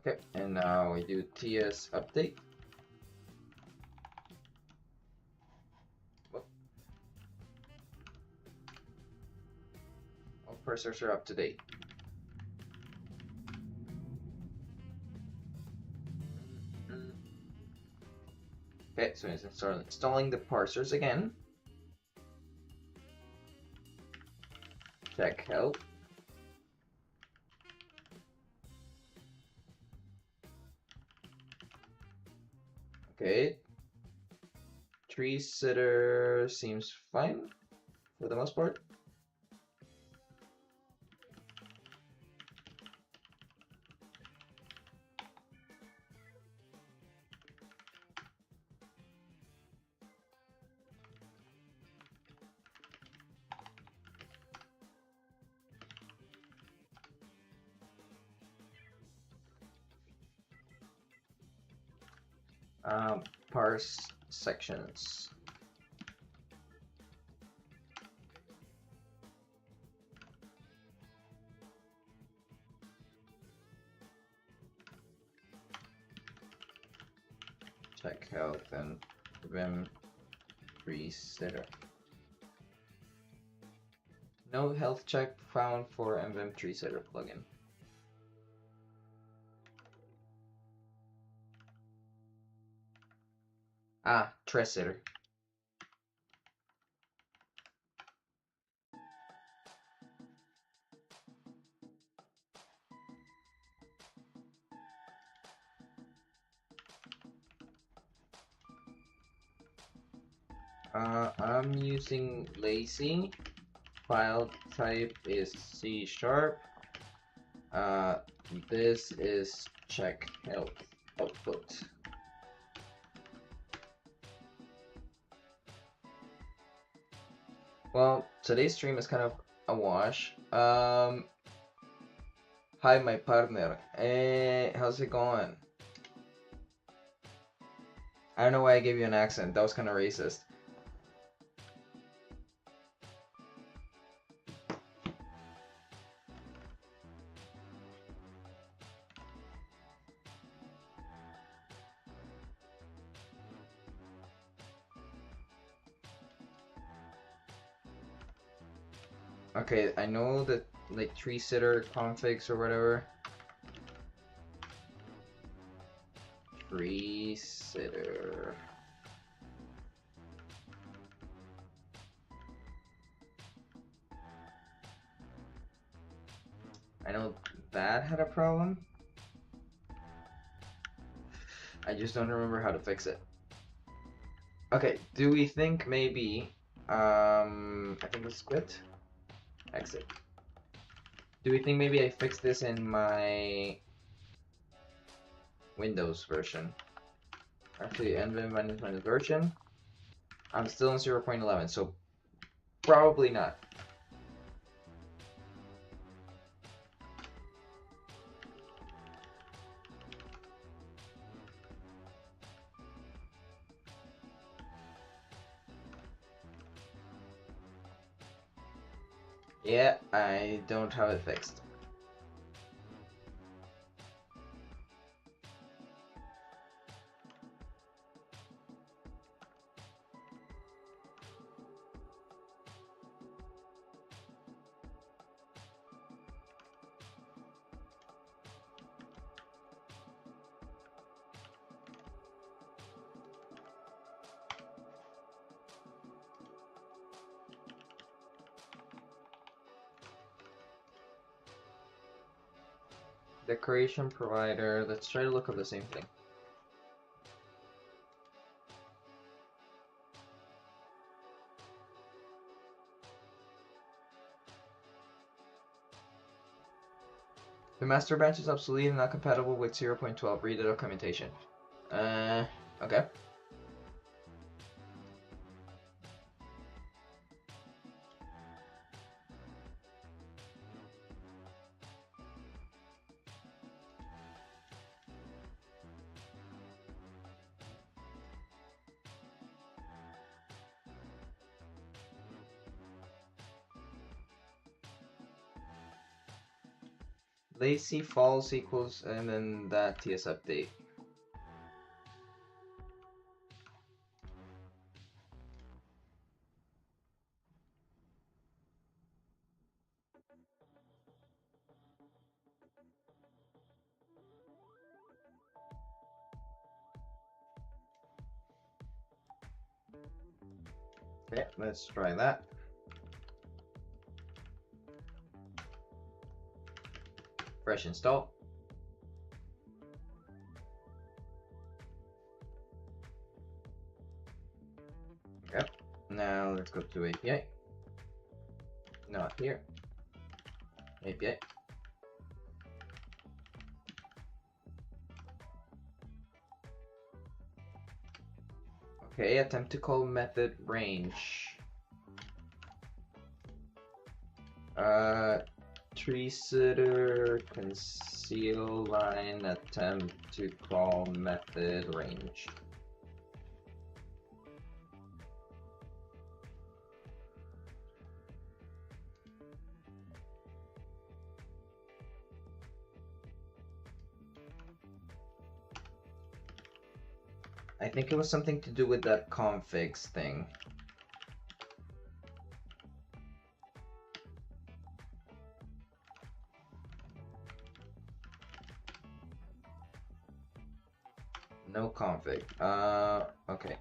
Okay, and now we do TS update. Whoop. All cursors are up to date. Okay, so it's installing the parsers again. Check help. Okay. Tree sitter seems fine for the most part. Parse sections. Check health and Vim tree sitter. No health check found for Vim tree sitter plugin. Tree sitter. I'm using lazy. File type is C#. This is check health output. Well, today's stream is kind of a wash. Hi, my partner. Hey, how's it going? I don't know why I gave you an accent. That was kind of racist. Okay, I know that like tree sitter configs or whatever. Tree sitter. I know that had a problem. I just don't remember how to fix it. Okay, do we think maybe I think let's quit. Exit. Do we think maybe I fix this in my Windows version? Actually, nvim minus version. I'm still on 0.11, so probably not. Yeah, I don't have it fixed. Decoration provider. Let's try to look up the same thing. The master branch is obsolete and not compatible with 0.12. Read the documentation. Okay. Lacy false equals and then that TS update. Okay, let's try that. Fresh install. Yep. Now let's go to API. Not here. API. Okay, attempt to call method range. Tree sitter conceal line attempt to call method range. I think it was something to do with that configs thing. No config. Okay.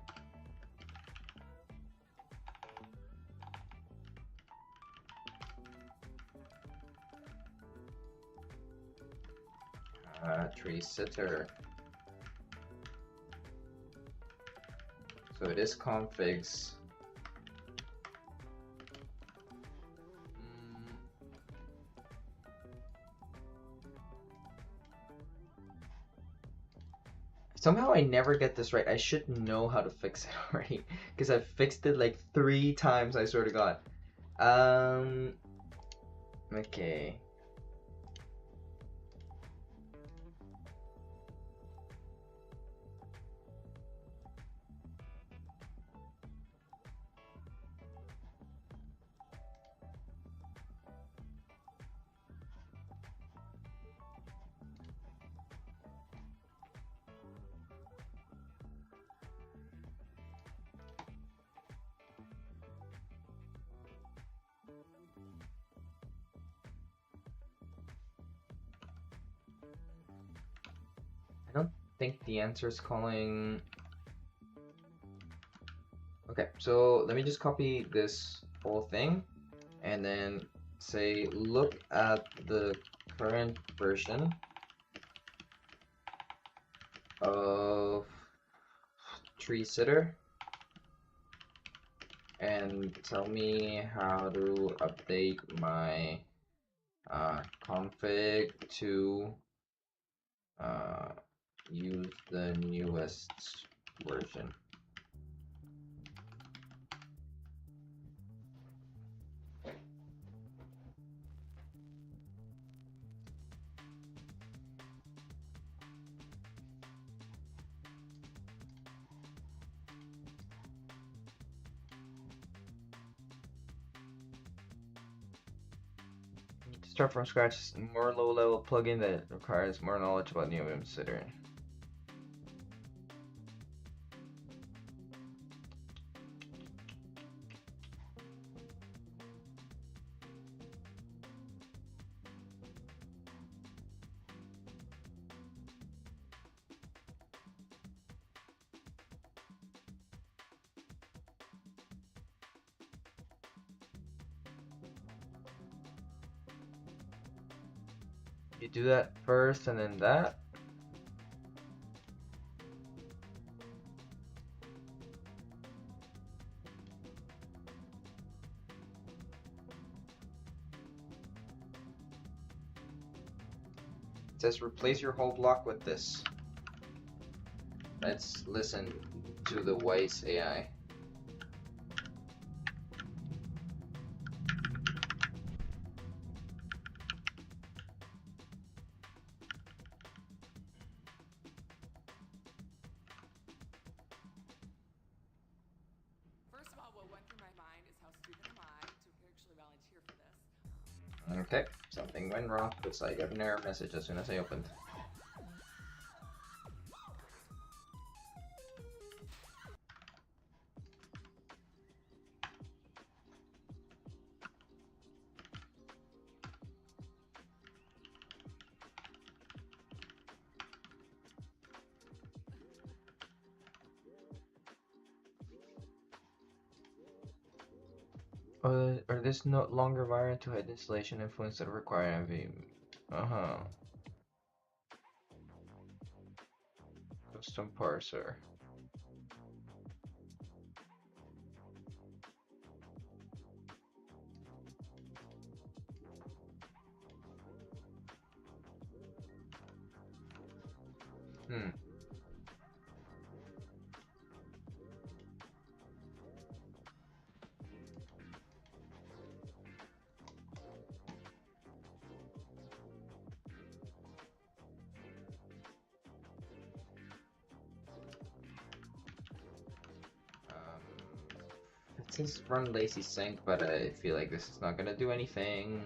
Tree sitter. So it is configs. Somehow I never get this right. I should know how to fix it already because I've fixed it like 3 times, I swear to God. Okay. I don't think the answer is calling. Okay, so let me just copy this whole thing and then say look at the current version of tree sitter and tell me how to update my config to use the newest version. Start from scratch is a more low-level plugin that requires more knowledge about Neobium considering. You do that first and then that. It says replace your whole block with this. Let's listen to the Weiss AI. First of all, what went through my mind is how stupid am I to actually volunteer for this. Okay, something went wrong because I got an error message as soon as I opened. Or this no longer variant to head installation influence that require MV. Custom parser. It says run lazy sync, but I feel like this is not gonna do anything.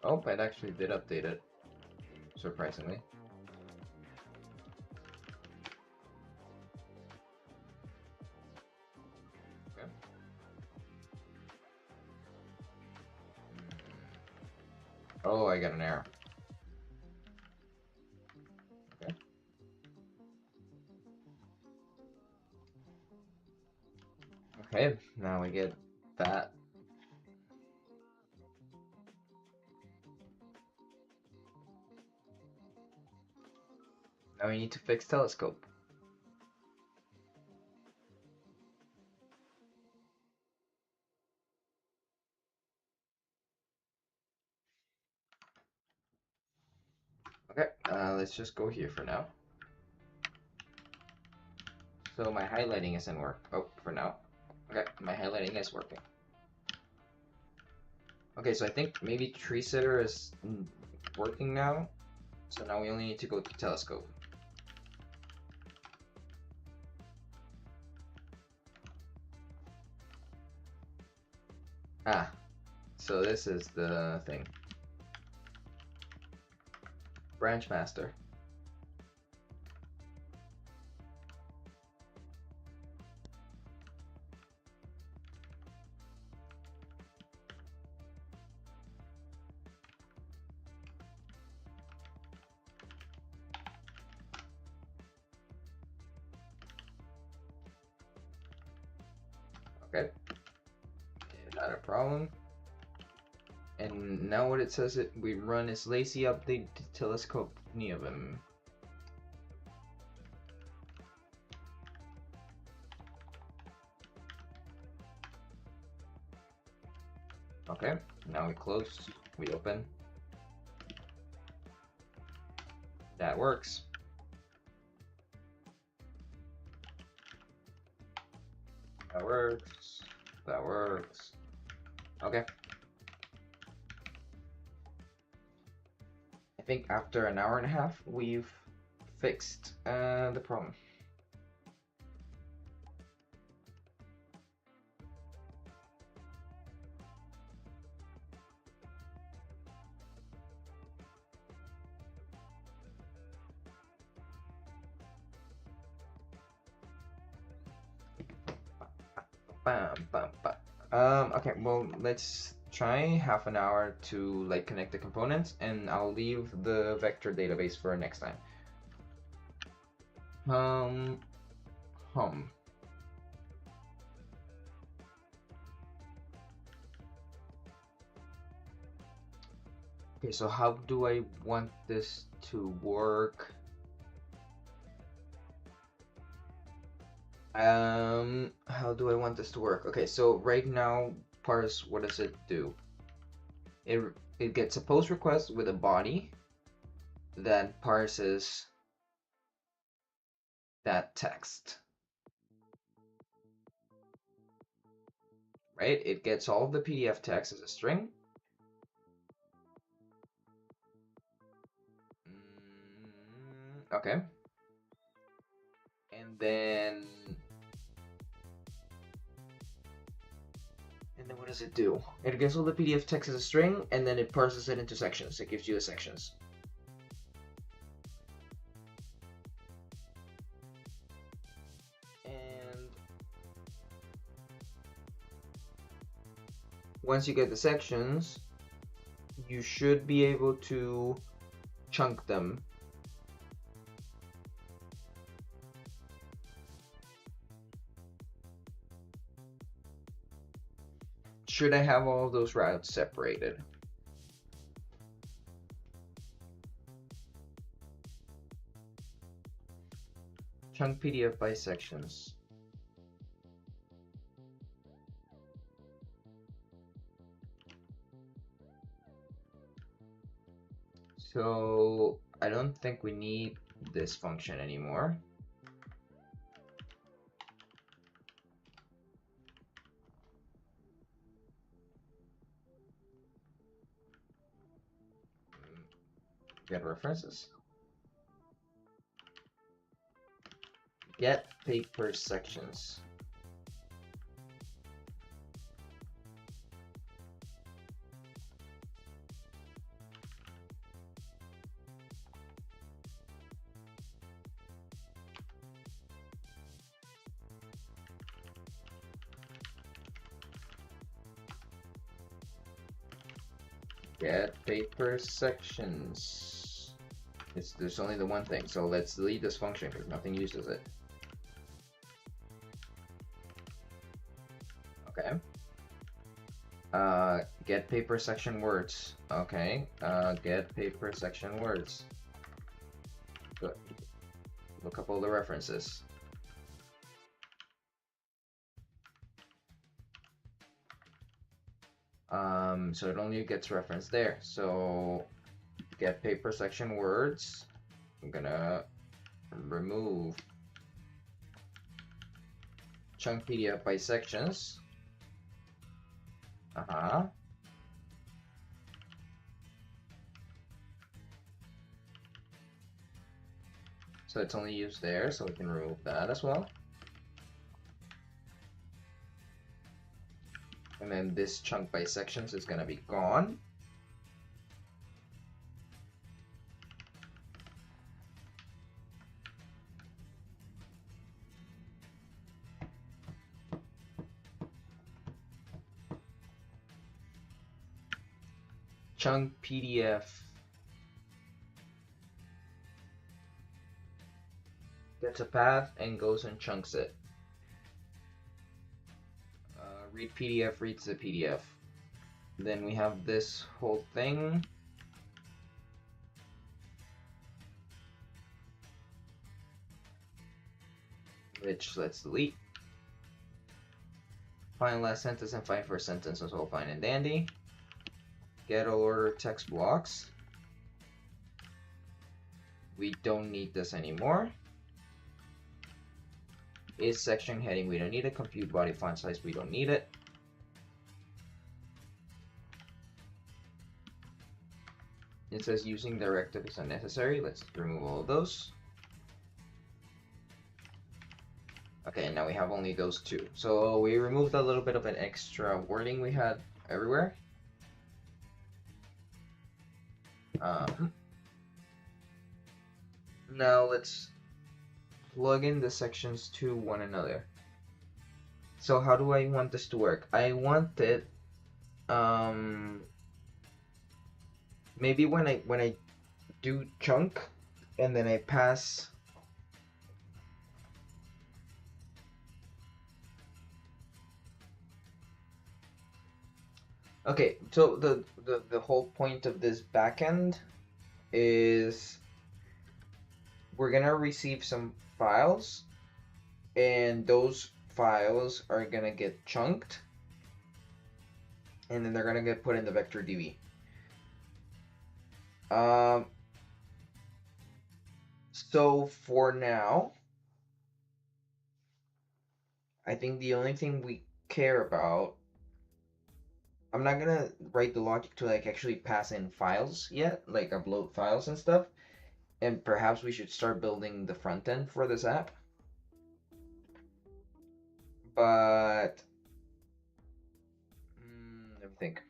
Oh, it actually did update it, surprisingly. Okay. Oh, I got an error. Okay. Okay, now we get that. Now we need to fix telescope. Okay, let's just go here for now. So my highlighting isn't work. Oh, for now. Okay, my highlighting is working. Okay, so I think maybe tree sitter is working now. So now we only need to go to telescope. Ah, so this is the thing. Branch master. Okay, not a problem. And now what it says it we run is lazy update to telescope Neobium. Okay, now we close, we open. That works. That works. That works. Okay. I think after an hour and a half, we've fixed the problem. Bam, bam, bam. Okay, well, let's try half an hour to like connect the components, and I'll leave the vector database for next time. Home. Okay, so how do I want this to work? How do I want this to work? Okay, so right now, parse, what does it do? It gets a post request with a body that parses that text, right? It gets all of the PDF text as a string. Okay. And then what does it do? It gets all the PDF text as a string, and then it parses it into sections. It gives you the sections. And once you get the sections, you should be able to chunk them. Should I have all of those routes separated? Chunk PDF by sections. So I don't think we need this function anymore. Get references. Get paper sections. Get paper sections. There's only the one thing, so let's delete this function because nothing uses it. Okay. Get paper section words. Okay. Get paper section words. Good. Look up all the references. So it only gets referenced there. So get paper section words. I'm gonna remove chunk PDF by sections. So it's only used there, so we can remove that as well. And then this chunk by sections is gonna be gone. Chunk PDF gets a path and goes and chunks it. Read PDF reads the PDF. Then we have this whole thing. Which let's delete. Find last sentence and find first sentence is all fine and dandy. Get all order text blocks. We don't need this anymore. Is section heading, we don't need it. Compute body font size, we don't need it. It says using directive is unnecessary. Let's remove all of those. Okay, now we have only those two. So we removed a little bit of an extra wording we had everywhere. Now let's plug in the sections to one another. So how do I want this to work? I want it, maybe when I do chunk and then I pass. Okay, so the whole point of this backend is we're gonna receive some files, and those files are gonna get chunked, and then they're gonna get put in the vector DB. So for now, I think the only thing we care about, I'm not gonna write the logic to like actually pass in files yet, like upload files and stuff. And perhaps we should start building the front end for this app. But let me think.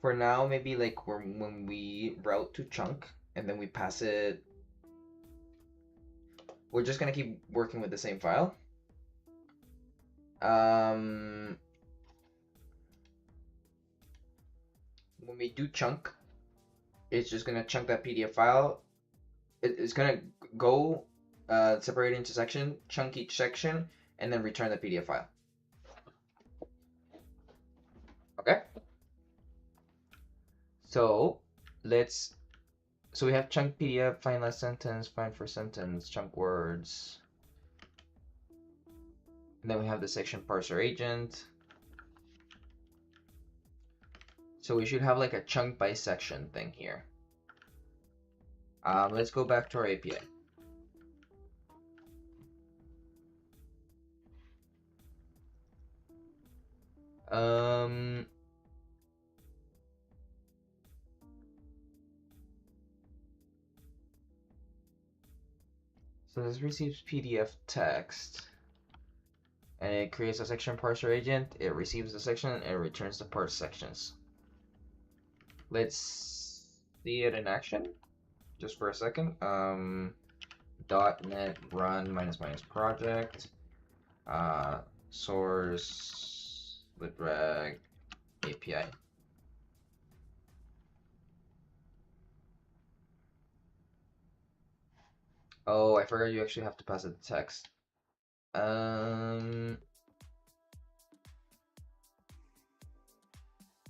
For now, maybe like when we route to chunk and then we pass it, we're just gonna keep working with the same file. When we do chunk, it's just gonna chunk that PDF file. It's gonna go separate into section, chunk each section, and then return the PDF file. Okay. So so we have chunk PDF, find last sentence, find first sentence, chunk words. And then we have the section parser agent. So we should have like a chunk by section thing here. Let's go back to our API. So this receives PDF text, and it creates a section parser agent. It receives the section and it returns the parse sections. Let's see it in action, just for a second. .NET run -- project, source librag API. Oh, I forgot you actually have to pass it the text.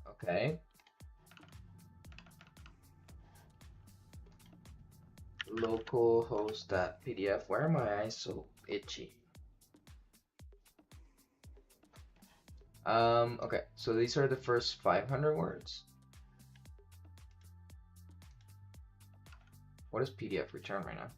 Okay. Localhost.pdf. Why are my eyes so itchy? Okay, so these are the first 500 words. What does PDF return right now?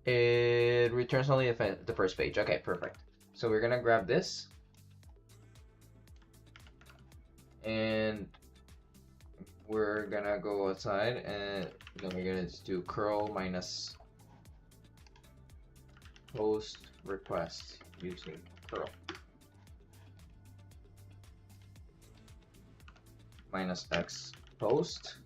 It returns only the first page. Okay, perfect. So we're gonna grab this, and we're gonna go outside, and then we're gonna just do curl minus post request using curl minus x post.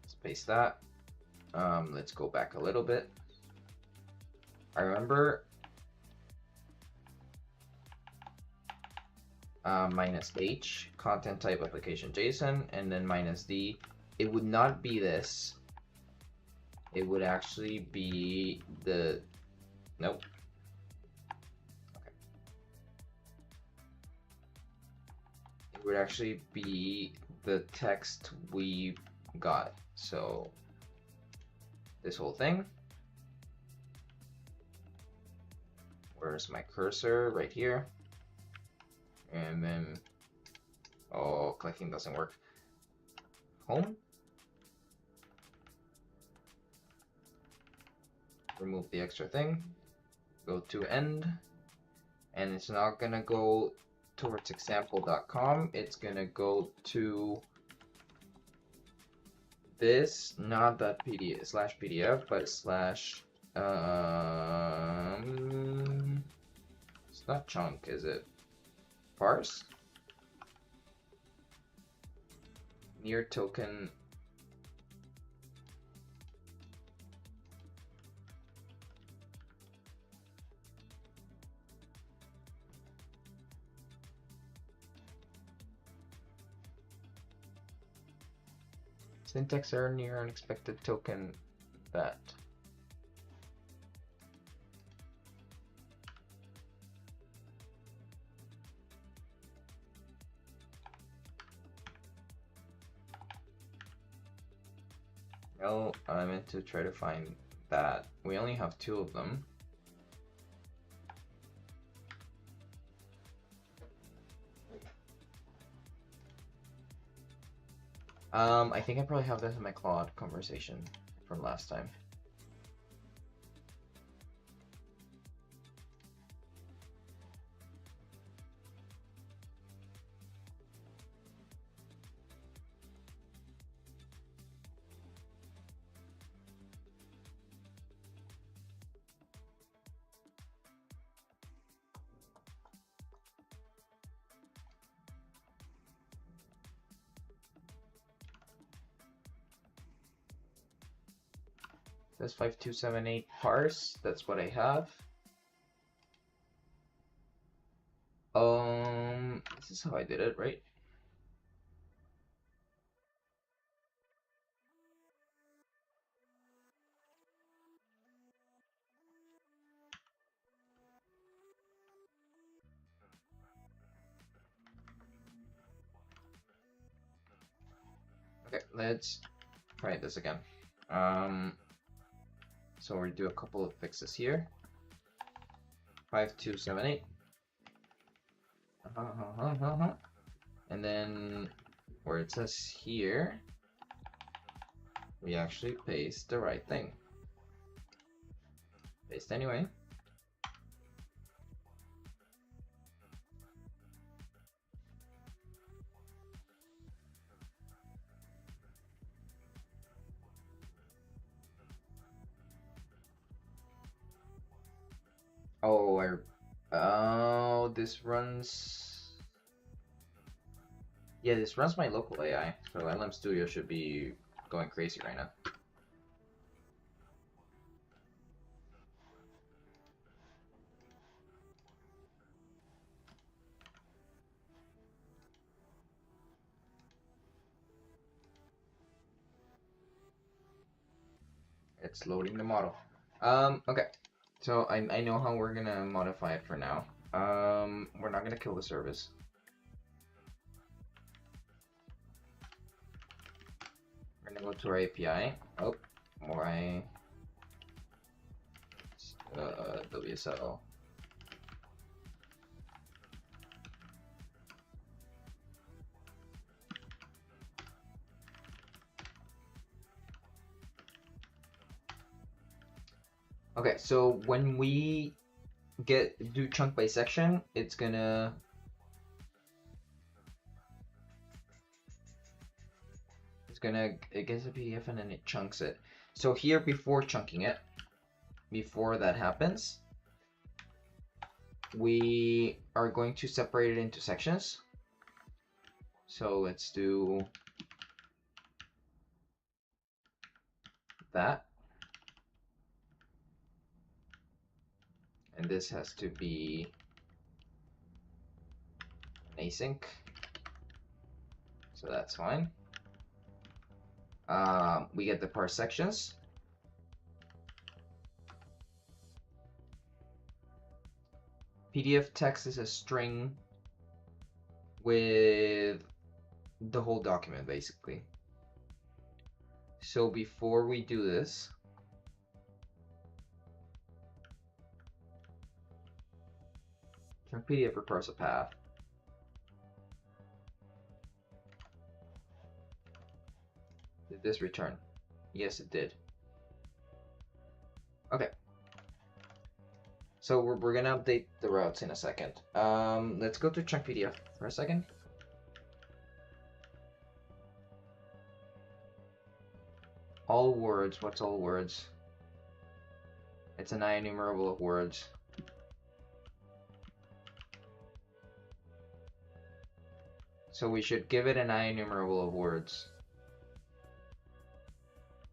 Let's paste that. Let's go back a little bit. I remember minus h content type application JSON, and then minus d. It would not be this. It would actually be the nope. Okay. It would actually be the text we got. So this whole thing. Where's my cursor? Right here. And then, oh, clicking doesn't work. Home. Remove the extra thing. Go to end. And it's not gonna go towards example.com. It's gonna go to this, not that PDF slash PDF, but slash it's not chunk, is it? Parse? Near token. Syntax error near unexpected token that. No, I meant to try to find that. We only have 2 of them. I think I probably have this in my Claude conversation from last time. That's 5278 parse. That's what I have. This is how I did it, right? Okay, let's try this again. So we'll do a couple of fixes here. 5278. And then where it says here, we actually paste the right thing. Paste anyway. Oh, this runs. Yeah, this runs my local AI. So LM Studio should be going crazy right now. It's loading the model. Okay. So I know how we're gonna modify it for now. We're not gonna kill the service. We're gonna go to our API. Oh, why? WSL. Okay, so when we do chunk by section, it's gonna it gets a PDF and then it chunks it. So here, before chunking it, before that happens, we are going to separate it into sections. So let's do that. And this has to be an async. So that's fine. We get the parse sections. PDF text is a string with the whole document, basically. So before we do this, chunk PDF requires a path. Did this return? Yes, it did. Okay. So we're gonna update the routes in a second. Let's go to chunk PDF for a second. All words. What's all words? It's an enumerable of words. So we should give it an enumerable of words,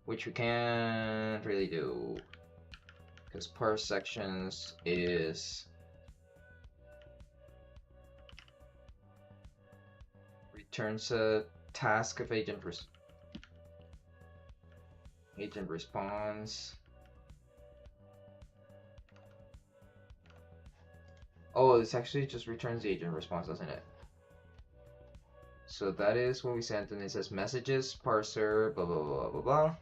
which we can't really do because parse sections is returns a task of agent response. Oh, this actually just returns the agent response, doesn't it? So that is what we sent, and it says messages, parser, blah, blah, blah, blah, blah.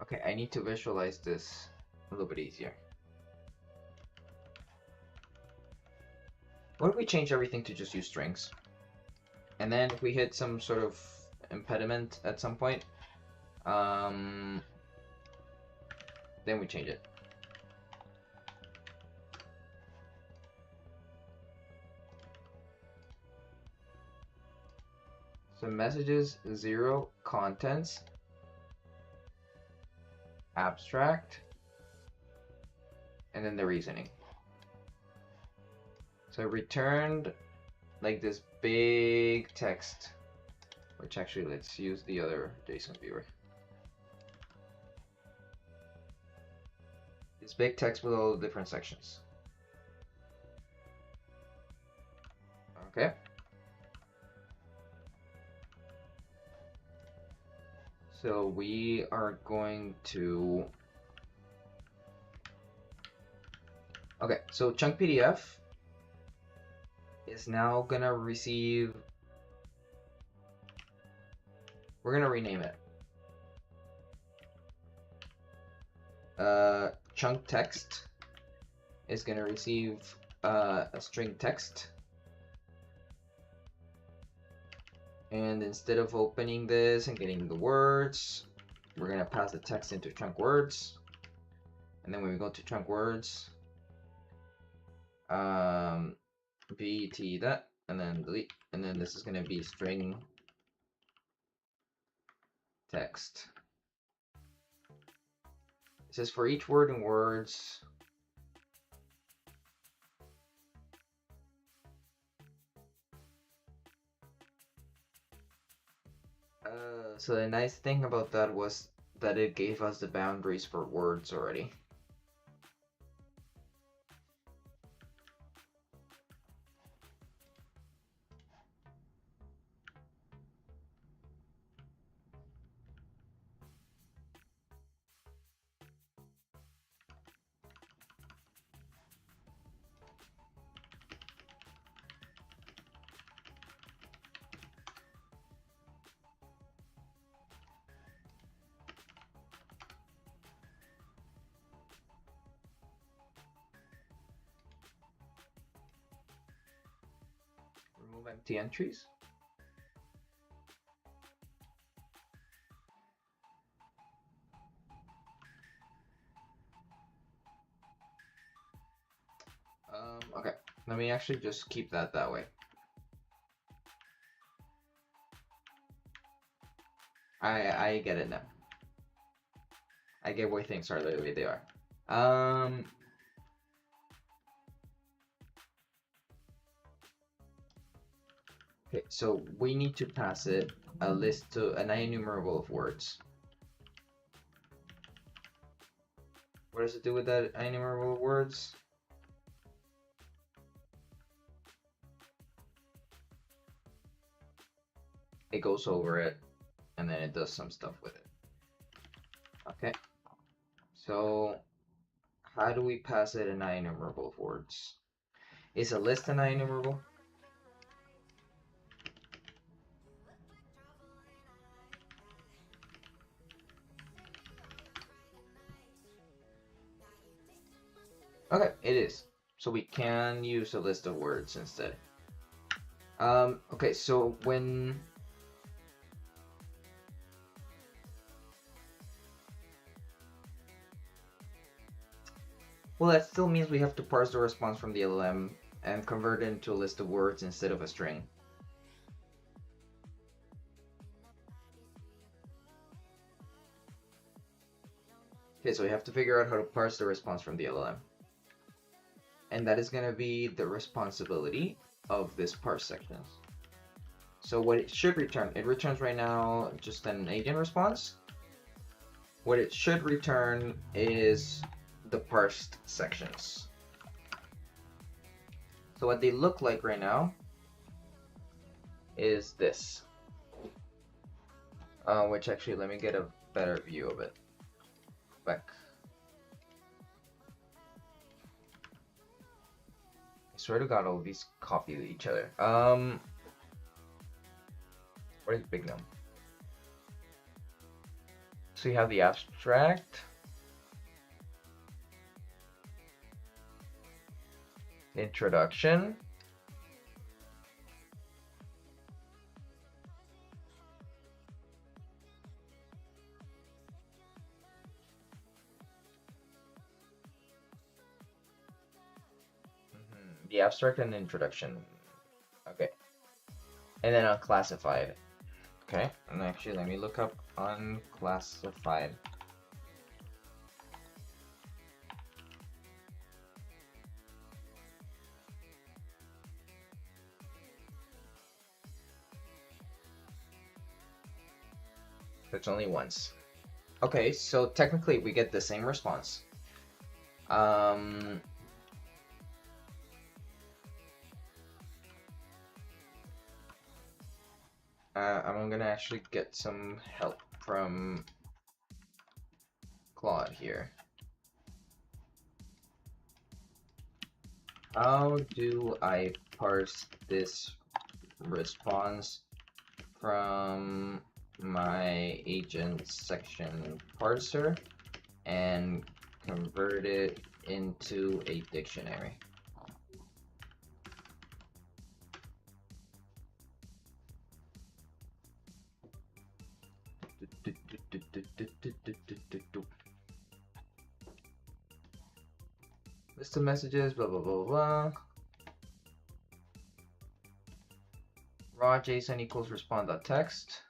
Okay, I need to visualize this a little bit easier. What if we change everything to just use strings? And then if we hit some sort of impediment at some point, then we change it. So messages, 0, contents, abstract, and then the reasoning. So returned like this big text, which actually let's use the other JSON viewer. This big text with all the different sections. Okay. So we are going to... Okay, so chunk PDF is now gonna receive... We're gonna rename it. Chunk text is gonna receive a string text. And instead of opening this and getting the words, we're gonna pass the text into chunk words. And then when we go to chunk words, VT that, and then delete, and then this is gonna be string text. It says for each word in words, so the nice thing about that was that it gave us the boundaries for words already. Remove empty entries. Okay, let me actually just keep that way. I get it now. I get why things are the way they are. Okay, so we need to pass it a list to an enumerable of words. What does it do with that enumerable of words? It goes over it, and then it does some stuff with it. Okay, so how do we pass it an enumerable of words? Is a list an enumerable? Okay, it is. So we can use a list of words instead. Okay, so when well, that still means we have to parse the response from the LLM and convert it into a list of words instead of a string. Okay, so we have to figure out how to parse the response from the LLM. And that is going to be the responsibility of this parse sections. So what it should return, it returns right now just an agent response. What it should return is the parsed sections. So what they look like right now is this. Which actually, let me get a better view of it. Back. I swear to God, all of these copy each other. What is big num? So you have the abstract, introduction, the abstract and introduction. Okay. And then unclassified. Okay. And actually, let me look up unclassified. It's only once. Okay, so technically we get the same response. I'm gonna actually get some help from Claude here. How do I parse this response from my agent section parser and convert it into a dictionary? List of messages, blah blah blah blah. Raw JSON equals respond.text.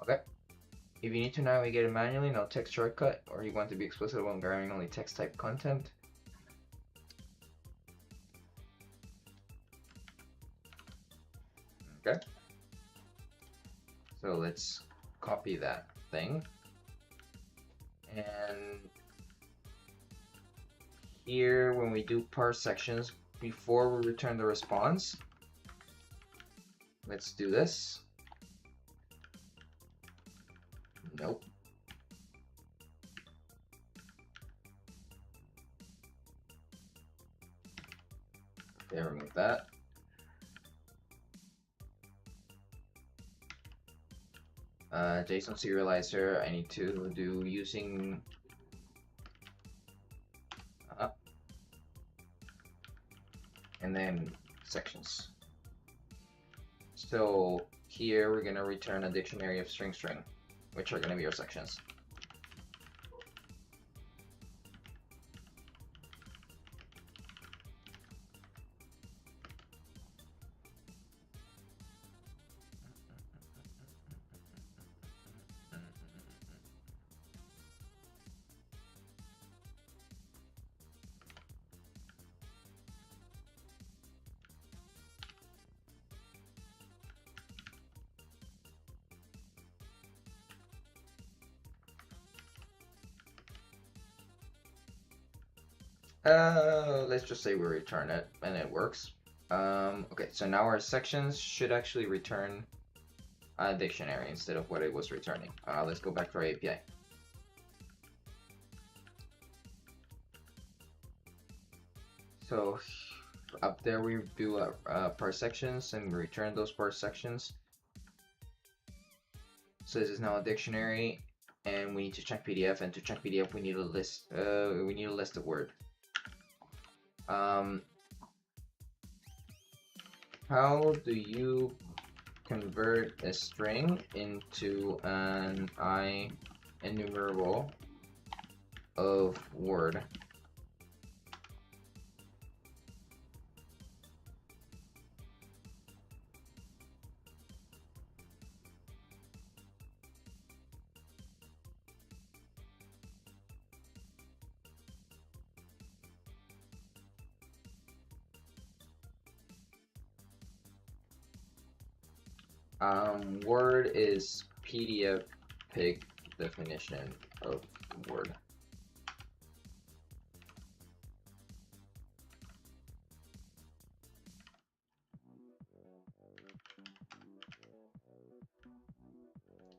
Okay. If you need to navigate it manually, no text shortcut, or you want to be explicit when grabbing only text type content. Okay. So let's copy that thing. And here, when we do parse sections, before we return the response, let's do this. Nope. Okay, remove that. JSON serializer, I need to do using and then sections. So here we're gonna return a dictionary of string, which are gonna be our sections. Let's just say we return it and it works. Okay, so now our sections should actually return a dictionary instead of what it was returning. Let's go back to our API. So up there we do parse sections and we return those parse sections. So this is now a dictionary, and we need to check PDF. And to check PDF, we need a list. We need a list of word. Um, how do you convert a string into an enumerable of word? Word is PDF pig definition of word.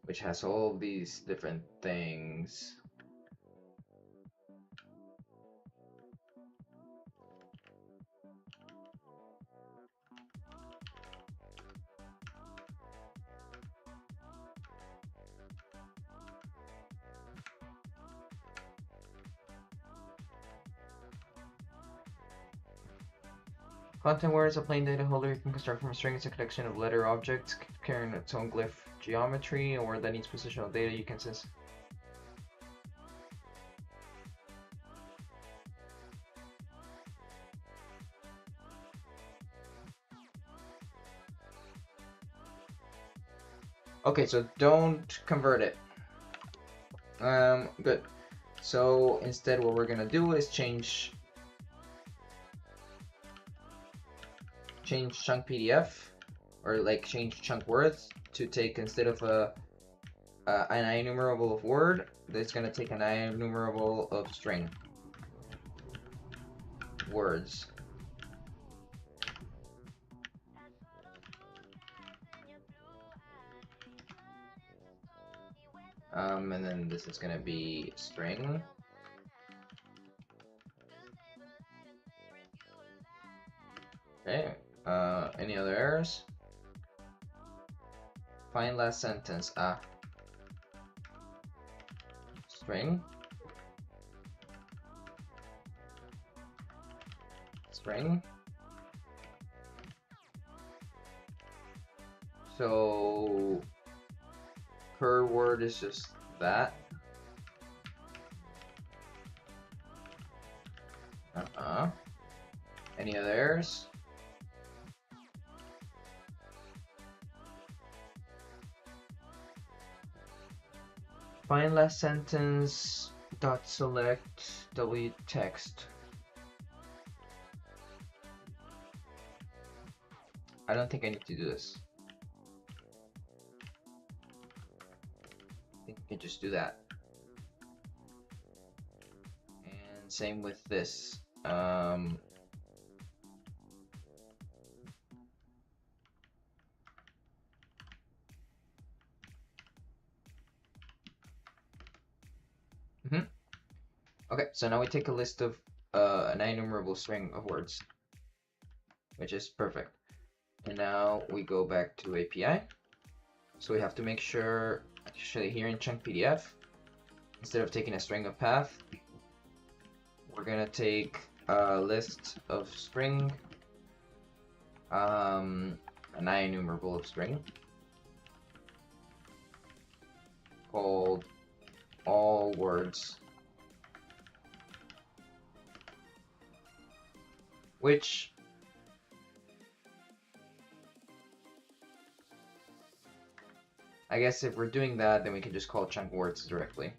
Which has all these different things. Content word is a plain data holder you can construct from a string. It's a collection of letter objects carrying its own glyph geometry. A word that needs positional data you can sense. Okay, so don't convert it. Good. So instead what we're gonna do is change chunk PDF, or like change chunk worth to take, instead of an enumerable of word, it's gonna take an enumerable of string words. And then this is gonna be string. Okay. Any other errors? Find last sentence. String. String. So per word is just that. Any other errors? Find last sentence dot select w text. I don't think I need to do this. I think we can just do that. And same with this. Okay, so now we take a list of an enumerable string of words, which is perfect. And now we go back to API. So we have to make sure, actually here in chunk PDF, instead of taking a string of path, we're gonna take a list of string, an enumerable of string, called all words, which I guess if we're doing that, then we can just call chunk words directly.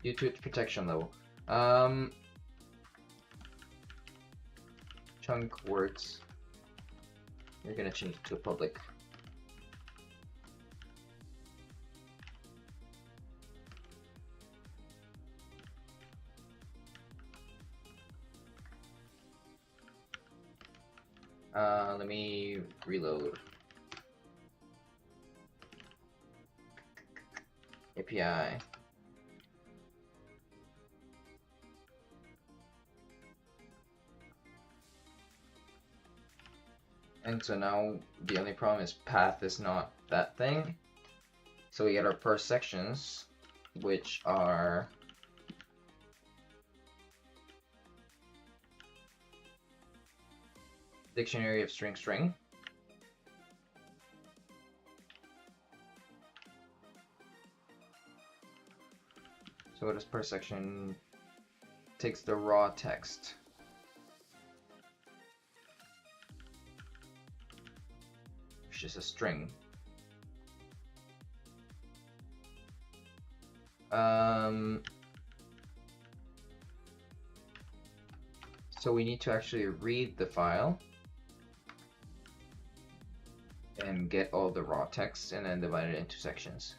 Due to its protection level. Chunk words. We're gonna change it to a public. Let me reload. API. And so now the only problem is path is not that thing. So we get our per sections, which are dictionary of string string. So what is per section? Takes the raw text. Which is a string. So we need to actually read the file and get all the raw text and then divide it into sections.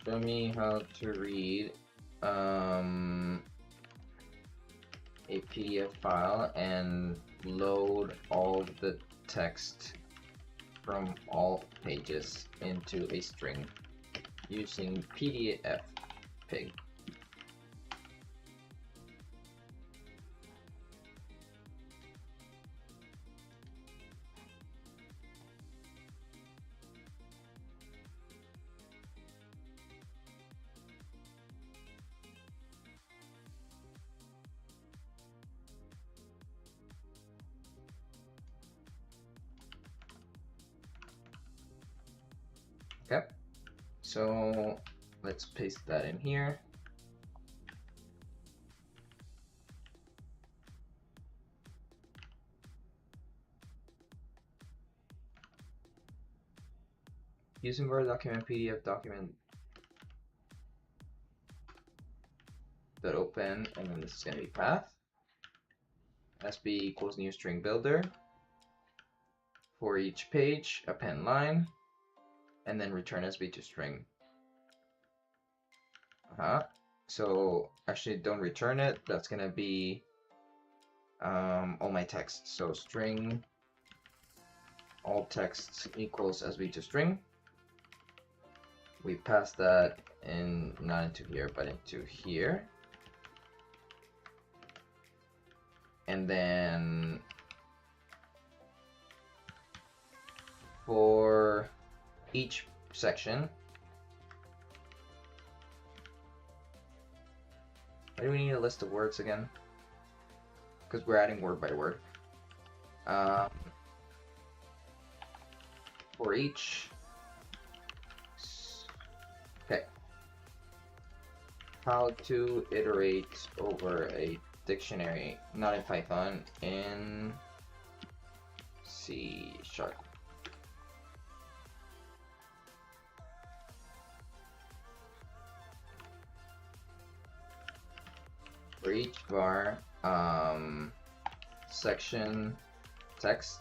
Show me how to read a PDF file and load all the text from all pages into a string using PDF pig. Okay, so let's paste that in here. Using Word document, PDF document that open, and then this is going to be path. SB equals new string builder. For each page, append line, and then return SB to string. So actually don't return it. That's gonna be all my text. So string all text equals SB to string. We pass that in, not into here, but into here. And then for each section, why do we need a list of words again? Because we're adding word by word. For each, okay. How to iterate over a dictionary, not in Python, in C#. For each var, section text